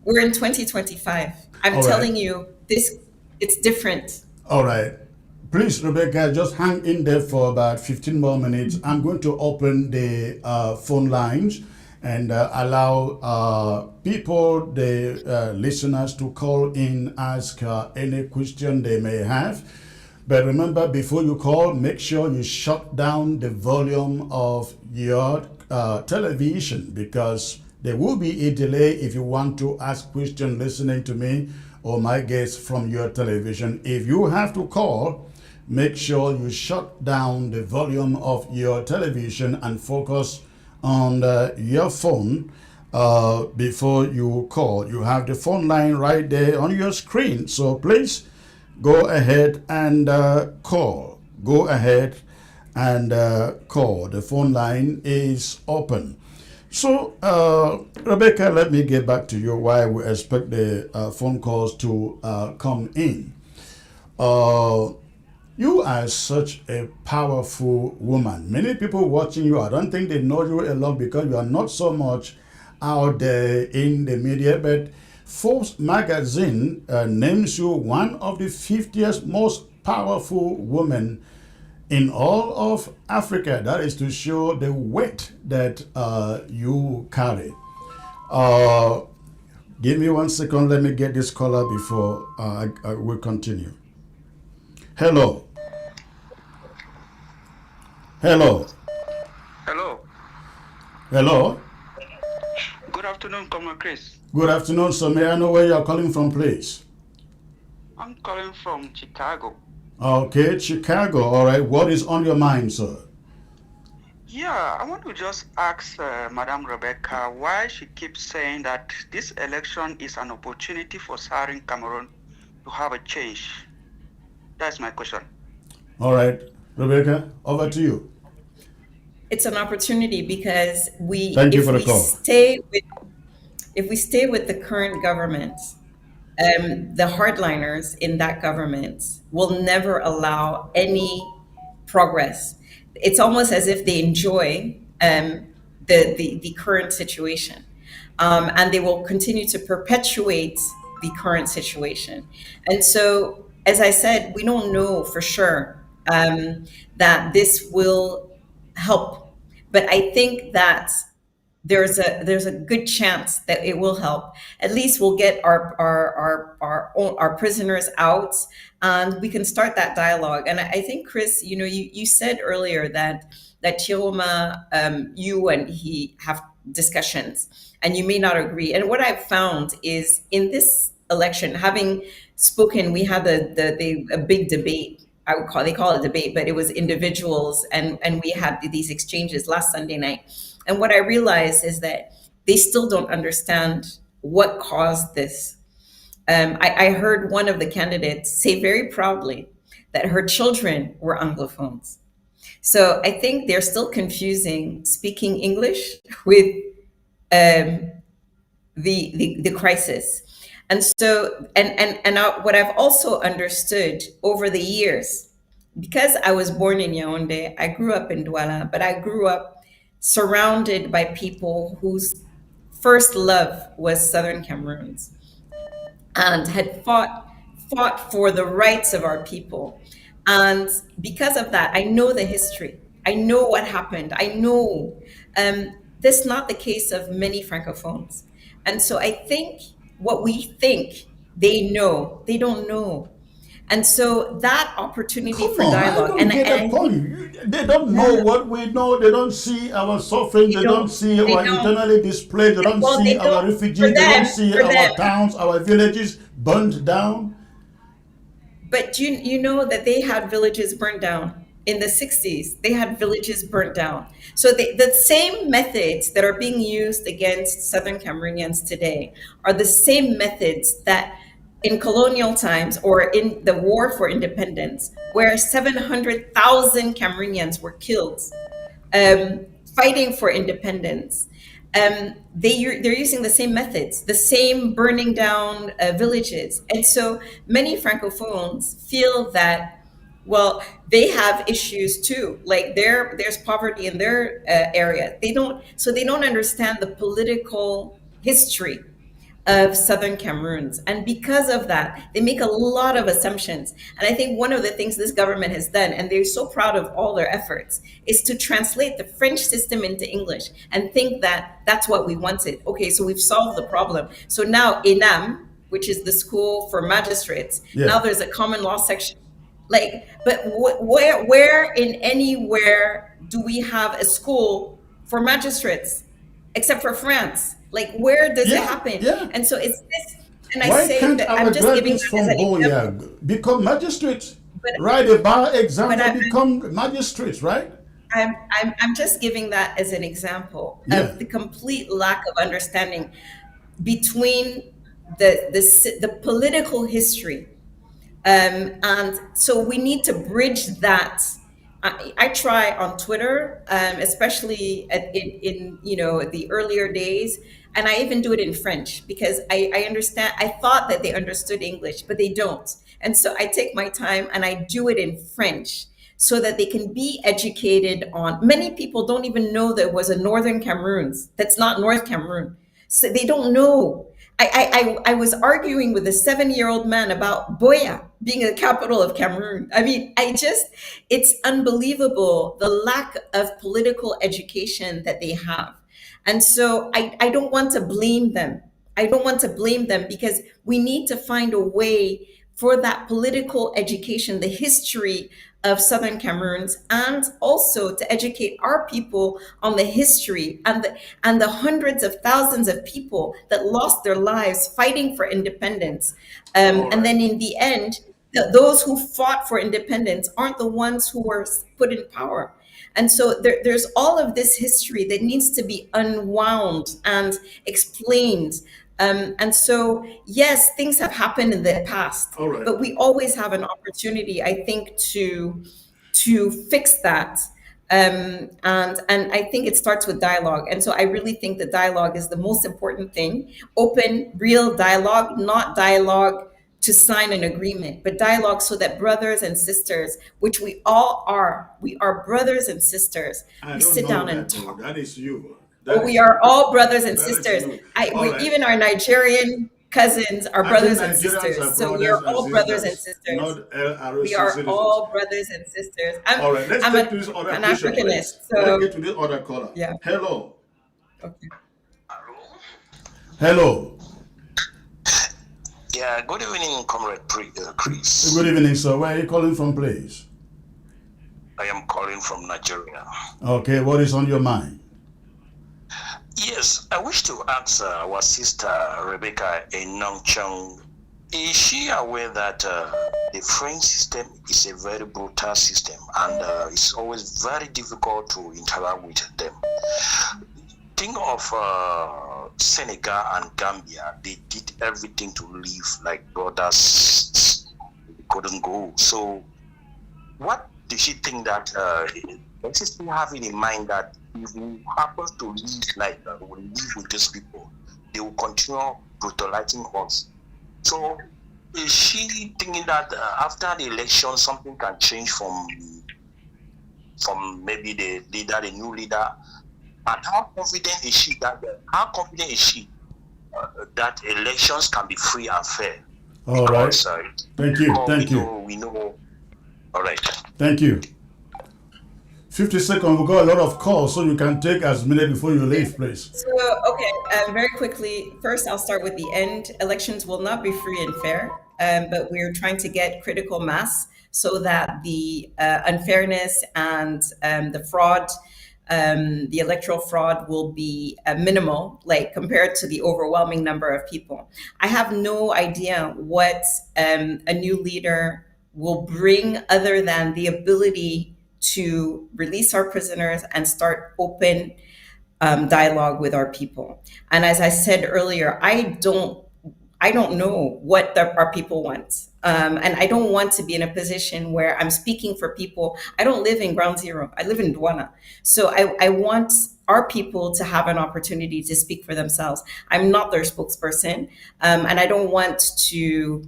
We're in 2025. I'm All right. telling you, this it's different. All right. Please, Rebecca, just hang in there for about 15 more minutes. I'm going to open the phone lines and allow people, the listeners, to call in, ask any question they may have. But remember, before you call, make sure you shut down the volume of your television, because there will be a delay if you want to ask questions listening to me or my guests from your television. If you have to call, make sure you shut down the volume of your television and focus on your phone before you call. You have the phone line right there on your screen. So please go ahead and call. Go ahead and call. The phone line is open. So, Rebecca, let me get back to you while we expect the phone calls to come in. You are such a powerful woman. Many people watching you, I don't think they know you a lot because you are not so much out there in the media, but Forbes magazine names you one of the 50th most powerful women in all of Africa. That is to show the weight that you carry. Uh, Give me 1 second. Let me get this caller before I will continue. Hello. Hello. Hello. Hello. Good afternoon. afternoon, Comrade Chris. Good afternoon, sir. May I know where you are calling from, please? I'm calling from Chicago. Okay, Chicago. All right. What is on your mind, sir? Yeah, I want to just ask Madam Rebecca why she keeps saying that this election is an opportunity for Southern Cameroon to have a change. That's my question. All right, Rebecca, over to you. It's an opportunity because we Thank you for the call. if we stay with the current government, the hardliners in that government will never allow any progress. It's almost as if they enjoy the current situation, and they will continue to perpetuate the current situation. And so, as I said, we don't know for sure that this will help, but I think that there's a good chance that it will help. At least we'll get our prisoners out, and we can start that dialogue. And I think, Chris, you said earlier that Chiroma, you and he have discussions, and you may not agree. And what I've found is in this election, having spoken, we had a big debate. They call it debate, but it was individuals, and we had these exchanges last Sunday night. And what I realized is that they still don't understand what caused this. I heard one of the candidates say very proudly that her children were Anglophones. So I think they're still confusing speaking English with um, the crisis. And so, what I've also understood over the years, because I was born in Yaoundé, I grew up in Douala, but I grew up surrounded by people whose first love was Southern Cameroons and had fought for the rights of our people. And because of that, I know the history. I know what happened. I know that's not the case of many francophones. And so I think what we think they know, they don't know. And so that opportunity Come for on, I dialogue, don't and get a I think point. They don't know yeah, what we know. They don't see our suffering. they They don't don't, see they our don't. internally displaced. They don't Well, see they our don't. For refugees. They don't them, see for them. our towns, our villages burned down. But you know that they had villages burned down in the 60s. They had villages burnt down. So the same methods that are being used against Southern Cameroonians today are the same methods that in colonial times or in the war for independence, where 700,000 Cameroonians were killed fighting for independence. They're using the same methods, the same burning down villages, and so many francophones feel that well they have issues too. Like there's poverty in their area. They don't understand the political history of Southern Cameroons. And because of that, they make a lot of assumptions. And I think one of the things this government has done, and they're so proud of all their efforts, is to translate the French system into English and think that that's what we wanted. Okay, so we've solved the problem. So now ENAM, which is the school for magistrates, Yeah. now there's a common law section. Like, but where in anywhere do we have a school for magistrates except for France? Like, where does it Yeah, happen? yeah. And so it's this, and I Why say can't that our I'm just giving graduates that as from an example. Boyag become magistrates? But Write a bar exams but and become magistrates, right? I'm just giving that as an example Yeah. of the complete lack of understanding between the political history. And so we need to bridge that. I try on Twitter, especially in the earlier days, and I even do it in French because I understand. I thought that they understood English, but they don't. And so I take my time and I do it in French so that they can be educated on. Many people don't even know there was a Northern Cameroons. That's not North Cameroon. So they don't know. I was arguing with a 7-year-old man about Boya being the capital of Cameroon. I mean, it's unbelievable the lack of political education that they have. And so I don't want to blame them. I don't want to blame them because we need to find a way for that political education, the history of Southern Cameroons, and also to educate our people on the history and the hundreds of thousands of people that lost their lives fighting for independence. And then in the end, those who fought for independence aren't the ones who were put in power. And so there's all of this history that needs to be unwound and explained. And so, yes, things have happened in the past, but we always have an opportunity, I think, to fix that. And I think it starts with dialogue. And so I really think that dialogue is the most important thing. Open, real dialogue, not dialogue to sign an agreement, but dialogue so that brothers and sisters, which we all are, we are brothers and sisters. We sit down and talk. That is you. We are all brothers and sisters. Even our Nigerian cousins are brothers and sisters. So we are all brothers and sisters. We are all brothers and sisters. All right, let's take this other an question, Africanist. So let's get to this other caller. Yeah. Hello. Okay. Hello. Yeah, good evening, Comrade Chris. Good evening, sir. Where are you calling from, please? I am calling from Nigeria. Okay, what is on your mind? Yes, I wish to ask our sister Rebecca Enonchong, is she aware that the French system is a very brutal system and it's always very difficult to interact with them? Think of Senegal and Gambia. They did everything to live like brothers. They couldn't go. So what does she think that does she still having in mind that if we happen to live like we live with these people, they will continue brutalizing us? So is she thinking that after the election something can change from maybe the leader, the new leader? And how confident is she that that elections can be free and fair? All right. Thank you. Thank you. We know. All right. Thank you. 50 seconds. We've got a lot of calls, so you can take as many before you leave, please. So, okay, very quickly. First, I'll start with the end. Elections will not be free and fair, but we're trying to get critical mass so that the unfairness and the fraud, the electoral fraud will be minimal, like compared to the overwhelming number of people. I have no idea what a new leader will bring other than the ability to release our prisoners and start open dialogue with our people. And as I said earlier, I don't know what our people want. And I don't want to be in a position where I'm speaking for people. I don't live in Ground Zero. I live in Douala. So I want our people to have an opportunity to speak for themselves. I'm not their spokesperson. And I don't want to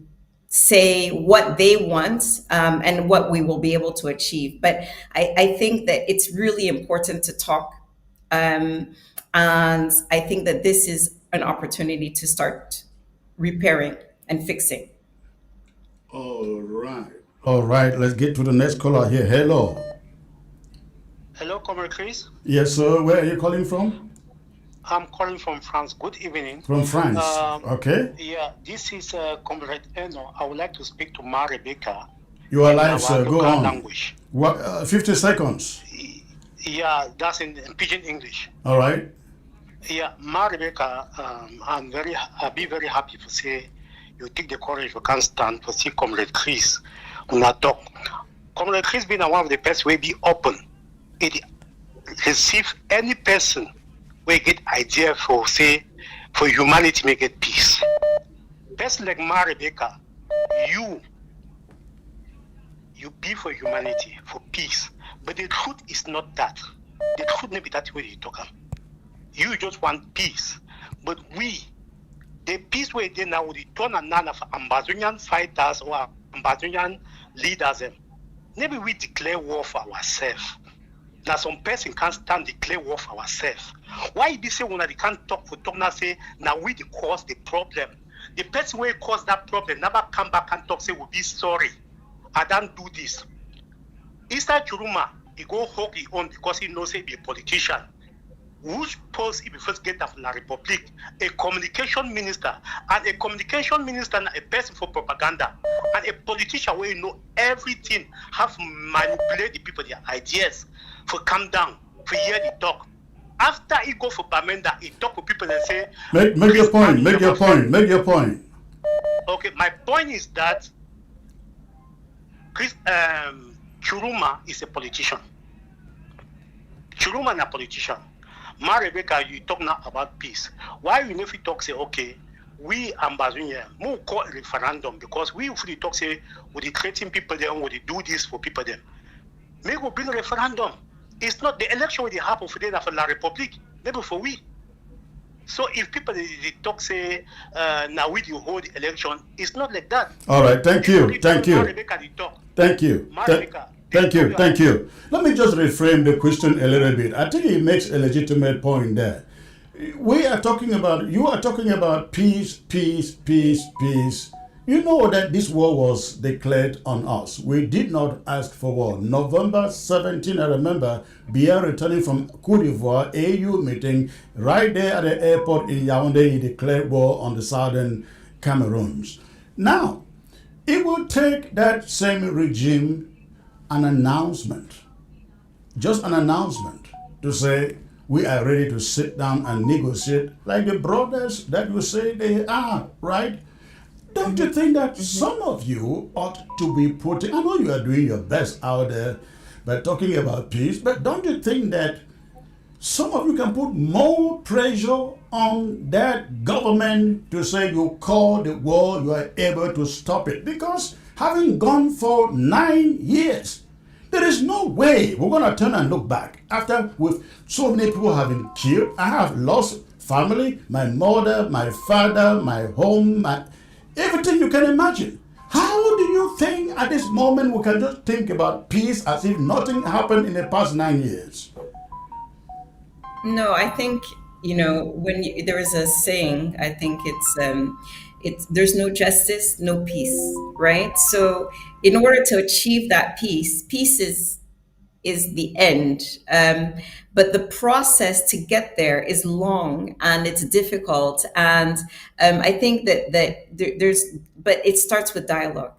say what they want and what we will be able to achieve. But I think that it's really important to talk. And I think that this is an opportunity to start repairing and fixing. All right. All right. Let's get to the next caller here. Hello. Hello, Comrade Chris. Yes, sir. Where are you calling from? I'm calling from France. Good evening. From France. Okay. Yeah, this is Comrade Eno. I would like to speak to Ma Rebecca. You are live, sir. Go on. Language. What? 50 seconds. Yeah, that's in Pidgin English. All right. Yeah, Ma Rebecca, I'll be very happy to say you take the courage you can stand to see Comrade Chris on that talk. Comrade Chris being one of the best way be open. It receive any person we get idea for humanity may get peace. Person like Ma Rebecca, you be for humanity, for peace. But the truth is not that. The truth may be that way you talk. You just want peace. But the peace we did now with the turn and none of Ambazonian fighters or Ambazonian leaders, maybe we declare war for ourselves. Now some person can't stand declare war for ourselves. Why be say when they can't talk for talk now say now we cause the problem? The person who caused that problem never come back and talk say we'll be sorry. I don't do this. Easter Churuma, he go hug his own because he knows he be a politician. which post if you first get of La Republique, a communication minister, and a communication minister, a person for propaganda, and a politician where you know everything, have manipulate the people, their ideas, for come down, for hear the talk. After he go for Bamenda, he talk with people and say, Make your point, make your point, make your point. Okay, my point is that Churuma is a politician. Churuma is a politician. Ma Rebecca, you talk now about peace. Why you never talk say, okay, we ambassador, we call a referendum because we if we talk say, would they threaten people there, would they do this for people there? Maybe we bring a referendum. It's not the election will happen for the for La Republique, maybe for we. So if people they talk say now we do hold the election, it's not like that. All right, thank you, thank you, thank you, thank you, thank you. Let me just reframe the question a little bit. I think it makes a legitimate point there. We are talking about, you are talking about peace, peace, peace, peace. You know that this war was declared on us. We did not ask for war. November 17, I remember, Biya returning from Cote d'Ivoire, AU meeting, right there at the airport in Yaoundé, he declared war on the southern Cameroons. Now, it will take that same regime an announcement, just an announcement, to say, we are ready to sit down and negotiate like the brothers that you say they are, right? Don't you think that some of you ought to be putting, I know you are doing your best out there by talking about peace, but don't you think that some of you can put more pressure on that government to say you call the war, you are able to stop it? Because having gone for 9 years, there is no way we're going to turn and look back after with so many people have been killed. I have lost family, my mother, my father, my home, everything you can imagine. How do you think at this moment we can just think about peace as if nothing happened in the past 9 years? No, I think when there is a saying. I think it's there's no justice, no peace, right? So, in order to achieve that peace is the end. But the process to get there is long and it's difficult. And I think but it starts with dialogue.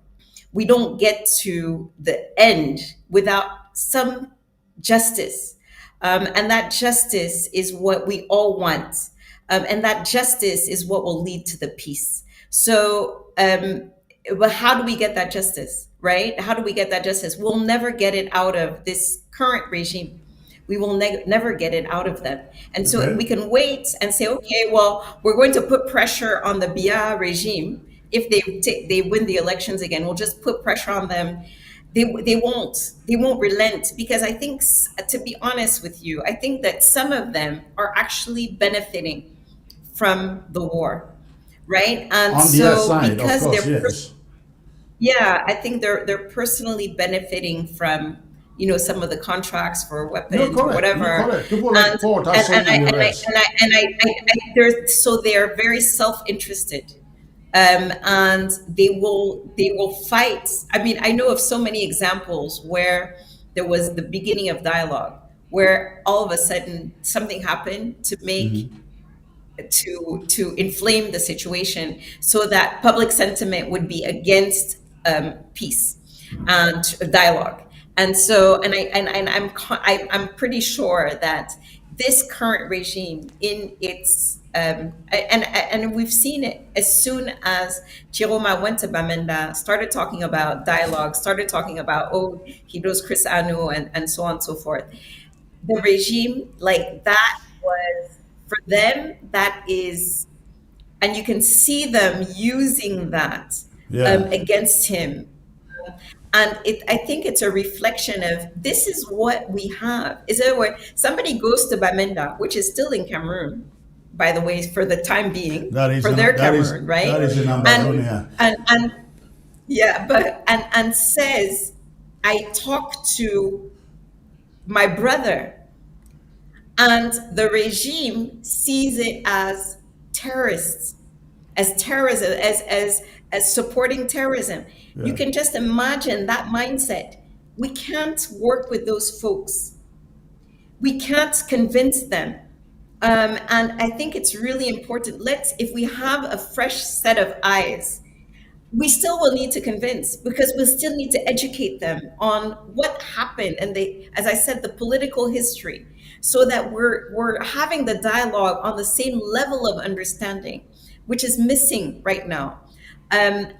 We don't get to the end without some justice. And that justice is what we all want. And that justice is what will lead to the peace. So, but how do we get that justice, right? How do we get that justice? We'll never get it out of this current regime. We will never get it out of them. And so we can wait and say, okay, well, we're going to put pressure on the Biya regime. If they win the elections again, we'll just put pressure on them. They won't relent, because I think, to be honest with you, I think that some of them are actually benefiting from the war, right? And on so their side, because of course, they're yes. yeah, I think they're personally benefiting from some of the contracts for You're weapons or correct. You're whatever, correct. People like Port are saying and the rest. they're very self-interested, and they will fight. I mean, I know of so many examples where there was the beginning of dialogue, where all of a sudden something happened to make to inflame the situation, so that public sentiment would be against peace and dialogue. And so, I'm pretty sure that this current regime, in its and we've seen it as soon as Chiroma went to Bamenda, started talking about dialogue, started talking about, oh, he knows Chris Anu, and so on and so forth. The regime, like that, was for them, that is, and you can see them using that Yeah. against him. And I think it's a reflection of, this is what we have. Is it where somebody goes to Bamenda, which is still in Cameroon, by the way, for the time being, That is for their Cameroon, right? That is in Amazonia. And yeah, but and says, I talked to my brother, and the regime sees it as terrorists, as terrorism, as supporting terrorism. You can just imagine that mindset. We can't work with those folks. We can't convince them And I think it's really important. If we have a fresh set of eyes, we still will need to convince, because we still need to educate them on what happened, and as I said, the political history, so that we're having the dialogue on the same level of understanding, which is missing right now. And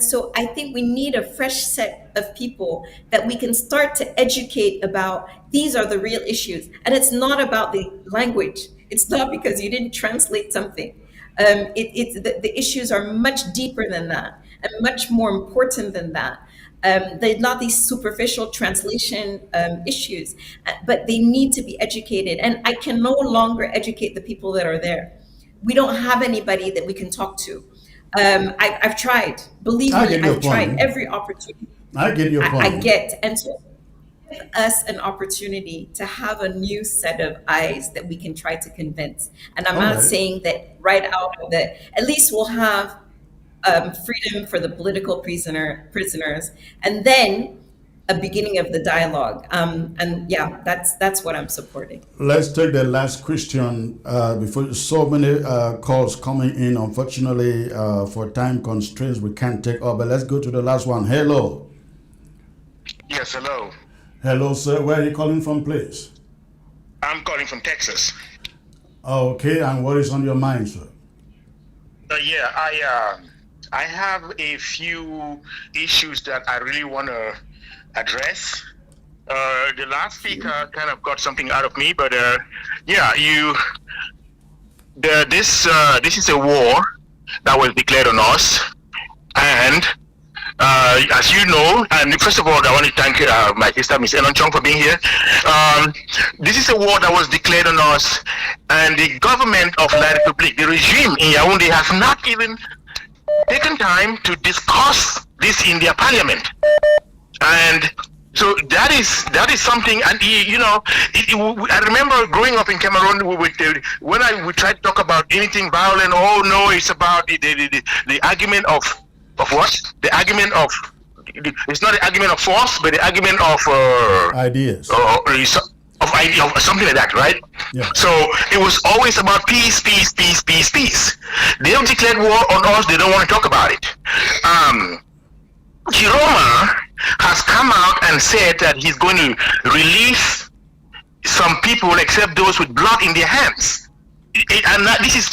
so I think we need a fresh set of people that we can start to educate about. These are the real issues, and it's not about the language. It's not because you didn't translate something. The issues are much deeper than that and much more important than that. They're not these superficial translation issues, but they need to be educated. And I can no longer educate the people that are there. We don't have anybody that we can talk to. I've tried. Believe I me, get your I've tried point. every opportunity I get your I point. get. And so give us an opportunity to have a new set of eyes that we can try to convince. And I'm All not right. saying that right out of the, at least we'll have freedom for the political prisoners, and then a beginning of the dialogue. And yeah, that's what I'm supporting. Let's take the last question before so many calls coming in. Unfortunately, for time constraints, we can't take all. But let's go to the last one. Hello. Yes, hello. Hello, sir. Where are you calling from, please? I'm calling from Texas. Okay, and what is on your mind, sir? Yeah, I have a few issues that I really want to address. The last speaker kind of got something out of me, but yeah, this is a war that was declared on us, and as you know, and first of all, I want to thank my sister, Miss Enonchong, for being here. This is a war that was declared on us, and the government of La Republique, the regime in Yaoundé, has not even taken time to discuss this in their parliament. And so that is something, and I remember growing up in Cameroon. When we try to talk about anything violent, oh no, it's about the argument of what? The argument of, it's not the argument of force, but the argument of Ideas. of idea of something like that, right? Yeah. So it was always about peace, peace, peace, peace, peace. They have declared war on us. They don't want to talk about it. Chiroma has come out and said that he's going to release some people, except those with blood in their hands. And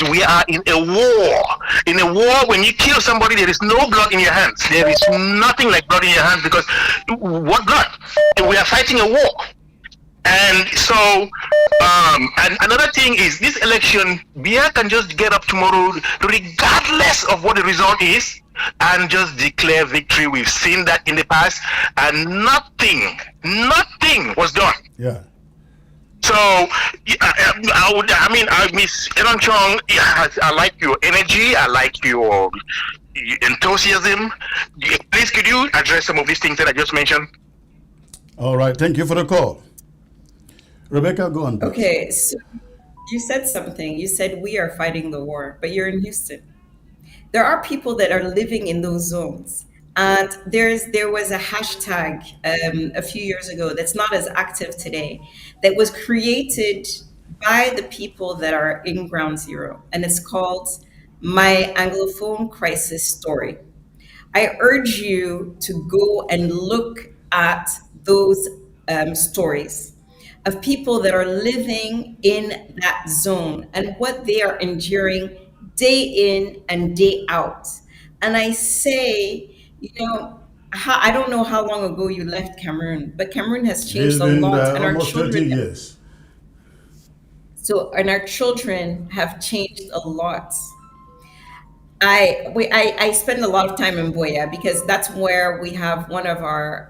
we are in a war. In a war, when you kill somebody, there is no blood in your hands. There is nothing like blood in your hands, because what blood? We are fighting a war. And so, and another thing is, this election, Bia can just get up tomorrow, regardless of what the result is, and just declare victory. We've seen that in the past, and nothing was done. Yeah. So, I Miss Enonchong, I like your energy, I like your enthusiasm. Please, could you address some of these things that I just mentioned? All right. Thank you for the call. Rebecca, go on, please. Okay, so you said something. You said we are fighting the war, but you're in Houston. There are people that are living in those zones. And there was a hashtag a few years ago that's not as active today, that was created by the people that are in Ground Zero. And it's called My Anglophone Crisis Story. I urge you to go and look at those stories of people that are living in that zone and what they are enduring day in and day out. And I say, I don't know how long ago you left Cameroon, but Cameroon has It's changed a been lot, and our almost 30 children. years. And our children have changed a lot. I spend a lot of time in Boya because that's where we have one of our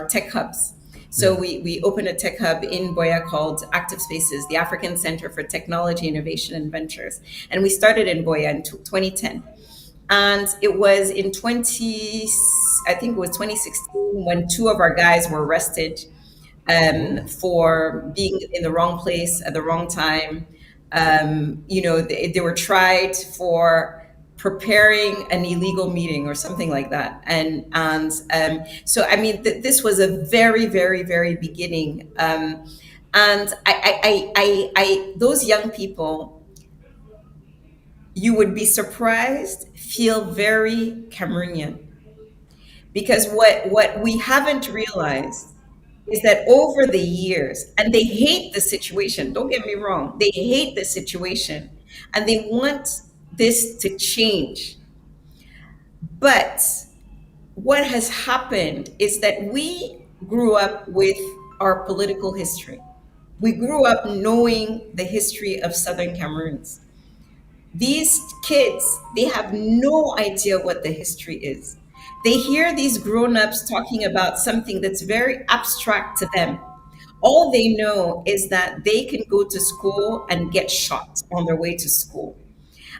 tech hubs. So we opened a tech hub in Boya called Active Spaces, the African Center for Technology, Innovation, and Ventures. And we started in Boya in 2010. And it was in 2016 when two of our guys were arrested for being in the wrong place at the wrong time. They were tried for preparing an illegal meeting or something like that. So, this was a very, very, very beginning. And those young people, you would be surprised, feel very Cameroonian. Because what we haven't realized is that over the years, and they hate the situation, don't get me wrong, they hate the situation and they want this to change. But what has happened is that we grew up with our political history. We grew up knowing the history of Southern Cameroons. These kids, they have no idea what the history is. They hear these grown-ups talking about something that's very abstract to them. All they know is that they can go to school and get shot on their way to school.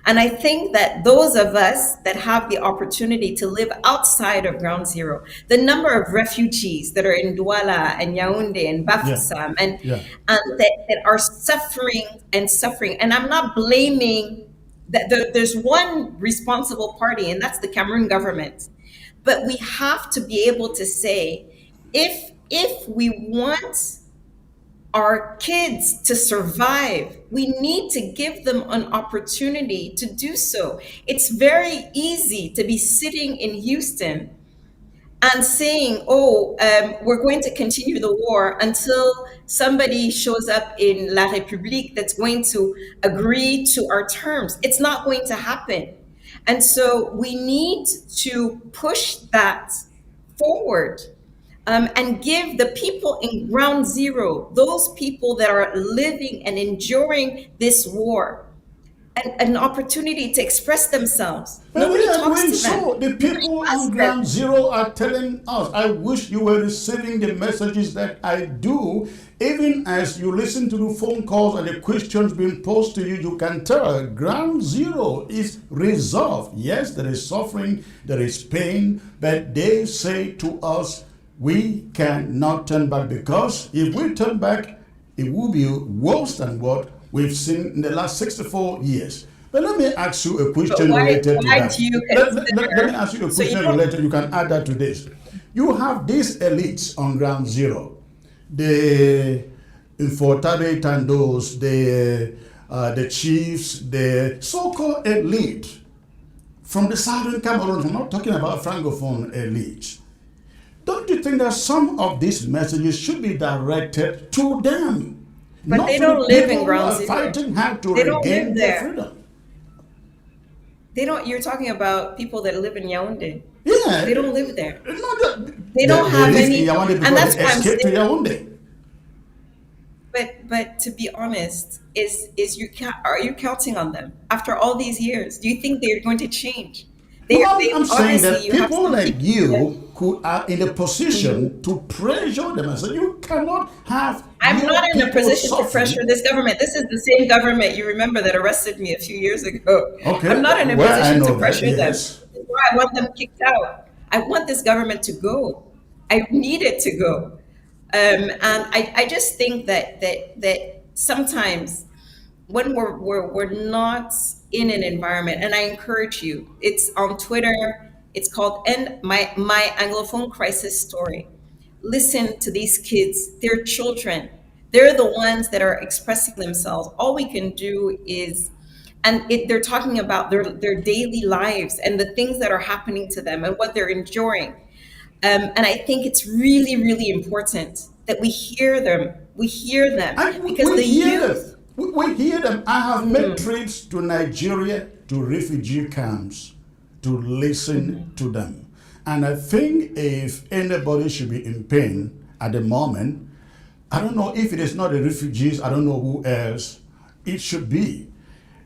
And I think that those of us that have the opportunity to live outside of ground zero, the number of refugees that are in Douala and Yaoundé and Bafoussam and that are suffering and suffering. And I'm not blaming that there's one responsible party, and that's the Cameroon government. But we have to be able to say, if we want our kids to survive, we need to give them an opportunity to do so. It's very easy to be sitting in Houston and saying, we're going to continue the war until somebody shows up in La République that's going to agree to our terms. It's not going to happen. And so we need to push that forward. And give the people in ground zero, those people that are living and enduring this war, an opportunity to express themselves. But Nobody we are talks doing to them. so. The people on ground zero are telling us. I wish you were receiving the messages that I do. Even as you listen to the phone calls and the questions being posed to you, you can tell ground zero is resolved. Yes, there is suffering, there is pain, but they say to us, we cannot turn back, because if we turn back, it will be worse than what we've seen in the last 64 years. But let me ask you a question related to that. Let me ask you a question related. You can add that to this. You have these elites on ground zero, the Infortabe Tandos, the chiefs, the so-called elite from the southern Cameroon. I'm not talking about francophone elites. Don't you think that some of these messages should be directed to them? But they don't live in ground zero. Fighting hard to regain their freedom. They don't. You're talking about people that live in Yaoundé. Yeah, they don't live there. They don't have any, and that's why I'm saying. To Yaoundé. But to be honest, are you counting on them after all these years? Do you think they're going to change? I'm saying that people like you who are in a position to pressure them and say you cannot have. I'm not in a position to pressure this government. This is the same government, you remember, that arrested me a few years ago. Okay. I'm not in a position to pressure them. Yes. That's why I want them kicked out. I want this government to go. I need it to go. And I just think that sometimes when we're not in an environment, and I encourage you, it's on Twitter, it's called my Anglophone Crisis Story. Listen to these kids, they're children. They're the ones that are expressing themselves. All we can do is, they're talking about their daily lives and the things that are happening to them and what they're enduring. And I think it's really, really important that we hear them. We hear them because the youth. We hear them. I have made trips to Nigeria, to refugee camps, to listen to them. And I think if anybody should be in pain at the moment, I don't know if it is not the refugees, I don't know who else, it should be.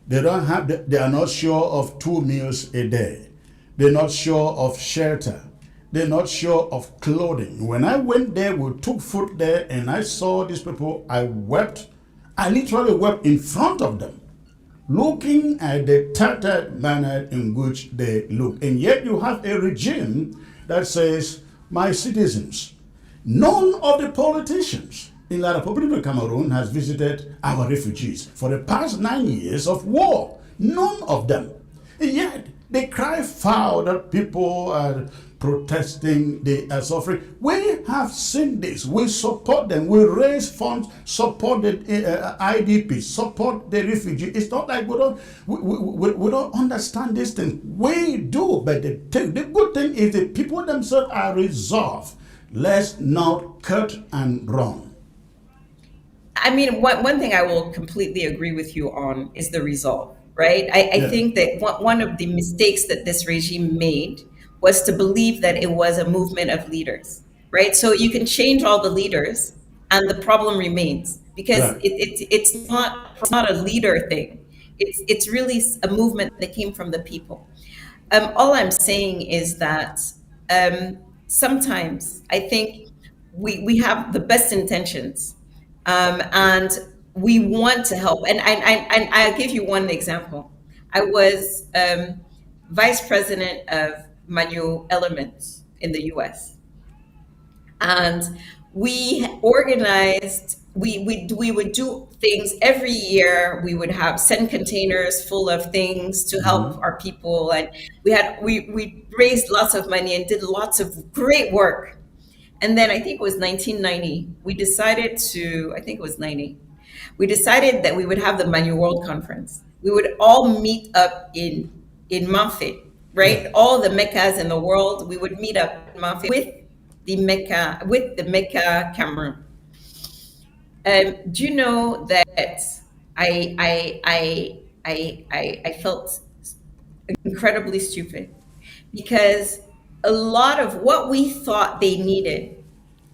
They are not sure of 2 meals a day. They're not sure of shelter. They're not sure of clothing. When I went there, we took food there and I saw these people, I wept. I literally wept in front of them, looking at the tattered manner in which they look. And yet you have a regime that says, my citizens, none of the politicians in La République of Cameroon has visited our refugees for the past 9 years of war. None of them. And yet They cry foul that people are protesting, they are suffering. We have seen this. We support them. We raise funds, support the IDP, support the refugee. It's not like we don't understand this thing. We do, but the good thing is the people themselves are resolved. Let's not cut and run. I mean, one thing I will completely agree with you on is the resolve, right? I Yeah, think that one of the mistakes that this regime made was to believe that it was a movement of leaders, right? So you can change all the leaders and the problem remains because right. it's not a leader thing. It's really a movement that came from the people. All I'm saying is that sometimes I think we have the best intentions, and we want to help. And I'll give you one example. I was vice president of Manual Elements in the US, and we organized we would do things every year. We would have send containers full of things to help Mhm. our people, and we raised lots of money and did lots of great work. And then I think it was 1990 we decided to I think it was 90 we decided that we would have the Manu World Conference. We would all meet up in Mafe, Yeah. right? All the meccas in the world, we would meet up in Mafe with the Mecca Cameroon. Do you know that I felt incredibly stupid because a lot of what we thought they needed,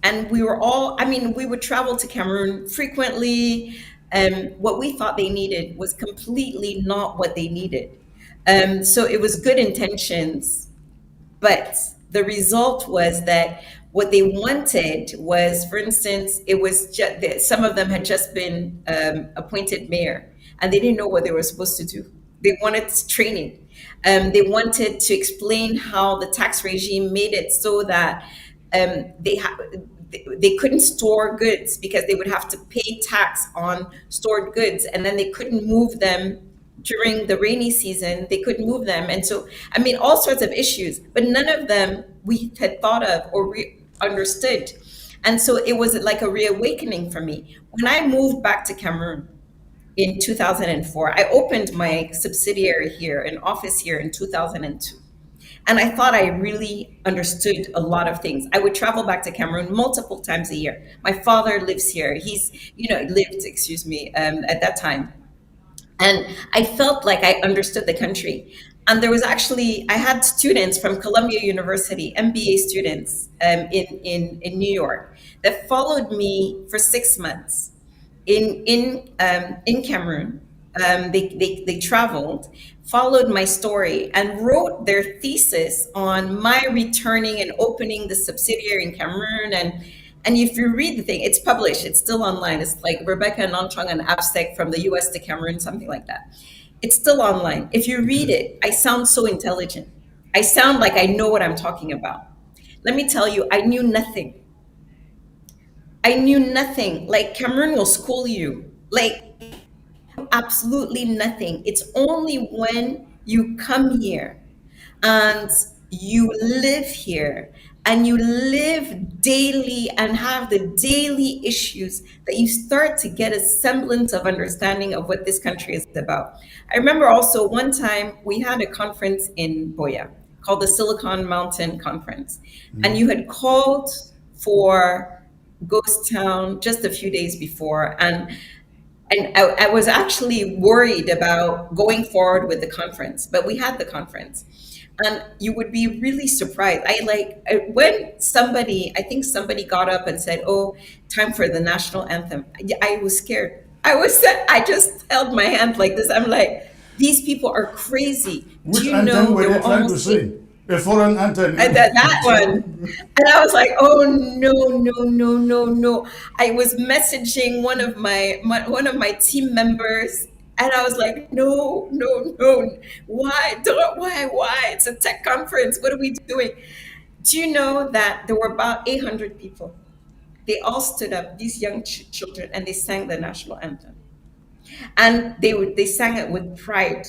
and we were all, I mean, we would travel to Cameroon frequently. What we thought they needed was completely not what they needed. So it was good intentions, but the result was that what they wanted was, for instance, it was just some of them had just been appointed mayor, and they didn't know what they were supposed to do. They wanted training. They wanted to explain how the tax regime made it so that they couldn't store goods because they would have to pay tax on stored goods, and then they couldn't move them during the rainy season. They couldn't move them, and so I mean, all sorts of issues, but none of them we had thought of or understood. And so it was like a reawakening for me when I moved back to Cameroon in 2004. I opened my subsidiary here, an office here in 2002. And I thought I really understood a lot of things. I would travel back to Cameroon multiple times a year. My father lives here. Lived, excuse me, at that time. And I felt like I understood the country. And there was actually, I had students from Columbia University, MBA students in New York, that followed me for 6 months in Cameroon. They traveled, followed my story, and wrote their thesis on my returning and opening the subsidiary in Cameroon. And if you read the thing, it's published, it's still online. It's like Rebecca Enonchong and Abstract from the US to Cameroon, something like that. It's still online. If you read it, I sound so intelligent. I sound like I know what I'm talking about. Let me tell you, I knew nothing. I knew nothing. Like Cameroon will school you. Like absolutely nothing. It's only when you come here and you live here and you live daily and have the daily issues that you start to get a semblance of understanding of what this country is about. I remember also one time we had a conference in Boya called the Silicon Mountain Conference, and you had called for Ghost Town just a few days before, and I was actually worried about going forward with the conference, but we had the conference. And you would be really surprised. When somebody, I think somebody got up and said, "Oh, time for the national anthem." I was scared. I just held my hand like this. I'm like, these people are crazy. Do Which you anthem know were they they were trying to almost sing? A foreign anthem. that one. And I was like, oh no, no, no, no, no. I was messaging one of my team members, and I was like, no, no, no. Why? It's a tech conference. What are we doing? Do you know that there were about 800 people? They all stood up, these young children, and they sang the national anthem. And they sang it with pride.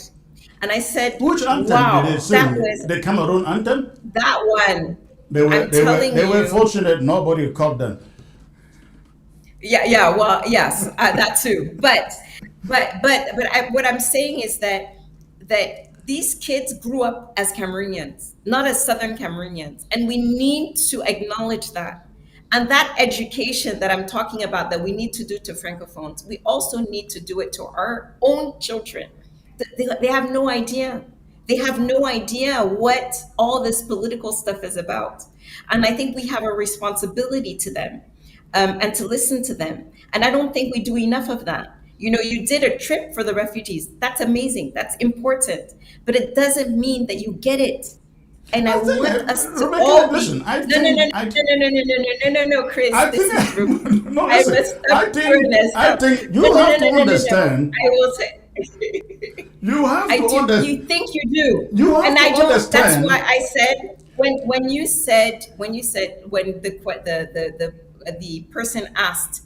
And I said, Which anthem did they wow, that sing? was The Cameroon anthem? that one. They were I'm they were telling they were you. fortunate nobody caught them. Yeah. Well, yes, that too. What I'm saying is that these kids grew up as Cameroonians, not as Southern Cameroonians, and we need to acknowledge that. And that education that I'm talking about, that we need to do to francophones, we also need to do it to our own children. They have no idea. They have no idea what all this political stuff is about. And I think we have a responsibility to them, and to listen to them. And I don't think we do enough of that. You know, you did a trip for the refugees. That's amazing. That's important. But it doesn't mean that you get it. And I I think, want us to Rebecca, all listen, be no, Chris. I This is think, no, I listen, must stop I now. think No, you no, no, have to no, no, no, no. understand, I will say. you have I to do. understand, You think you do, you have and to I don't. That's why understand, I said when the person asked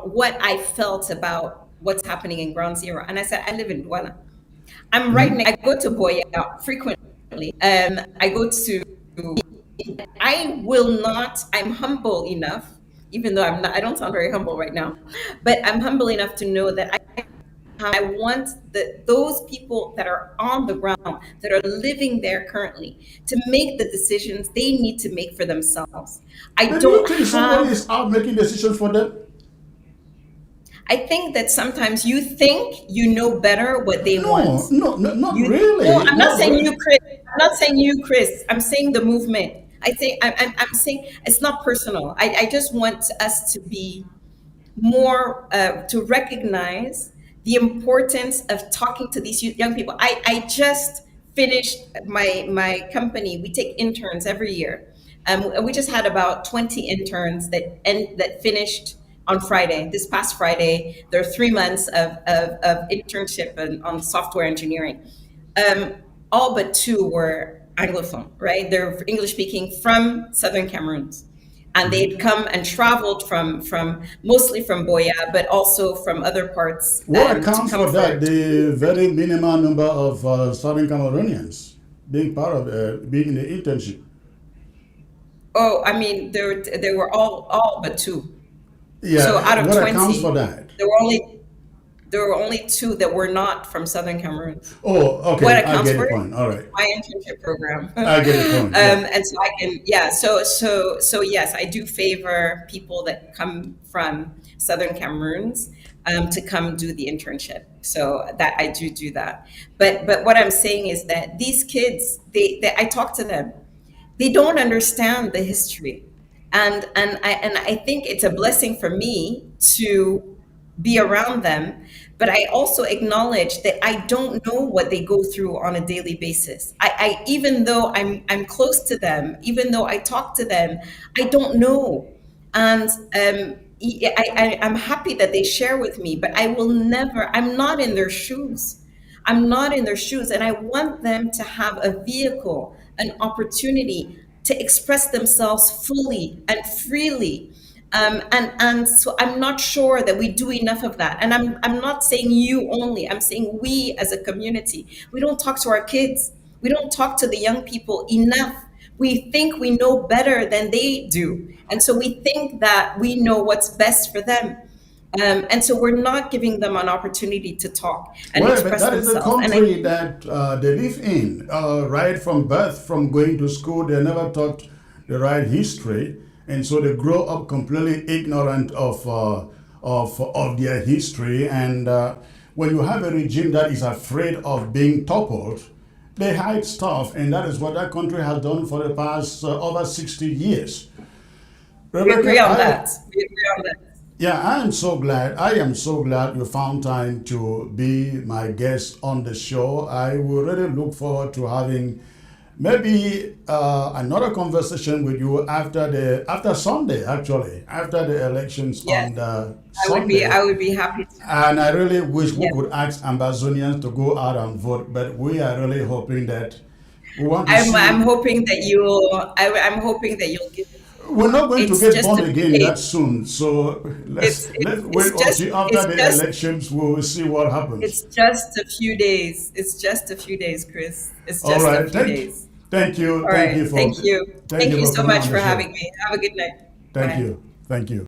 what I felt about what's happening in Ground Zero, and I said I live in Douala. I'm right Mhm. next. I go to Boya frequently. I go to. I will not. I'm humble enough, even though I'm not. I don't sound very humble right now, but I'm humble enough to know that I want those people that are on the ground, that are living there currently, to make the decisions they need to make for themselves. I but do you don't think somebody have. is out making decisions for them? I think that sometimes you think you know better what they want. No, no, no, not No, really, I'm not not saying really. you, Chris. I'm not saying you, Chris. I'm saying the movement. I'm saying it's not personal. I just want us to be more, to recognize the importance of talking to these young people. I just finished my company. We take interns every year. And we just had about 20 interns that finished on Friday, this past Friday. There are 3 months of internship on software engineering. Um, all but two were Anglophone, right? They're English speaking from Southern Cameroon, and they'd come and traveled from mostly from Boya, but also from other parts, What to accounts come for for. that? The very minimal number of Southern Cameroonians being part of, being in the internship. Oh, I mean, there were all but two. So Yeah, out of what accounts 20, for that? there were only there were only two that were not from Southern Cameroon. Oh, What okay, I accounts get for the it? point. All right, My internship program. I get the point. Yeah. And so I can, yeah. So yes, I do favor people that come from Southern Cameroons, to come do the internship. So that I do that. But what I'm saying is that these kids, they I talk to them, they don't understand the history, and I think it's a blessing for me to be around them. But I also acknowledge that I don't know what they go through on a daily basis. I Even though I'm close to them, even though I talk to them, I don't know. And I'm happy that they share with me, but I will never. I'm not in their shoes. I'm not in their shoes, and I want them to have a vehicle, an opportunity to express themselves fully and freely. And so I'm not sure that we do enough of that. And I'm not saying you only. I'm saying we as a community. We don't talk to our kids. We don't talk to the young people enough. We think we know better than they do, and so we think that we know what's best for them. And so we're not giving them an opportunity to talk and Well, but express that is the themselves. And I country that they live in. Right from birth, from going to school, they're never taught the right history, and so they grow up completely ignorant of their history. And when you have a regime that is afraid of being toppled, they hide stuff, and that is what that country has done for the past over 60 years. we agree Rebecca, on that. We agree on that. yeah, I am so glad. I am so glad you found time to be my guest on the show. I will really look forward to having maybe another conversation with you after Sunday, actually, after the elections Yes, on the I Sunday. would be happy to. And I really wish we Yeah. could ask Ambazonians to go out and vote, but we are really hoping that we want to I'm see. hoping that you'll. I'm hoping that you'll give. We're not going to It's get just born a few again that days. soon, so let's wait until after It's the just elections. We will see what happens. it's just a few days. It's just a few days, Chris. It's All just a right, few days. All thank right. you Thank you. thank Thank you you for so coming much on the for show. having me. Have a good night. Thank Bye. you, thank you.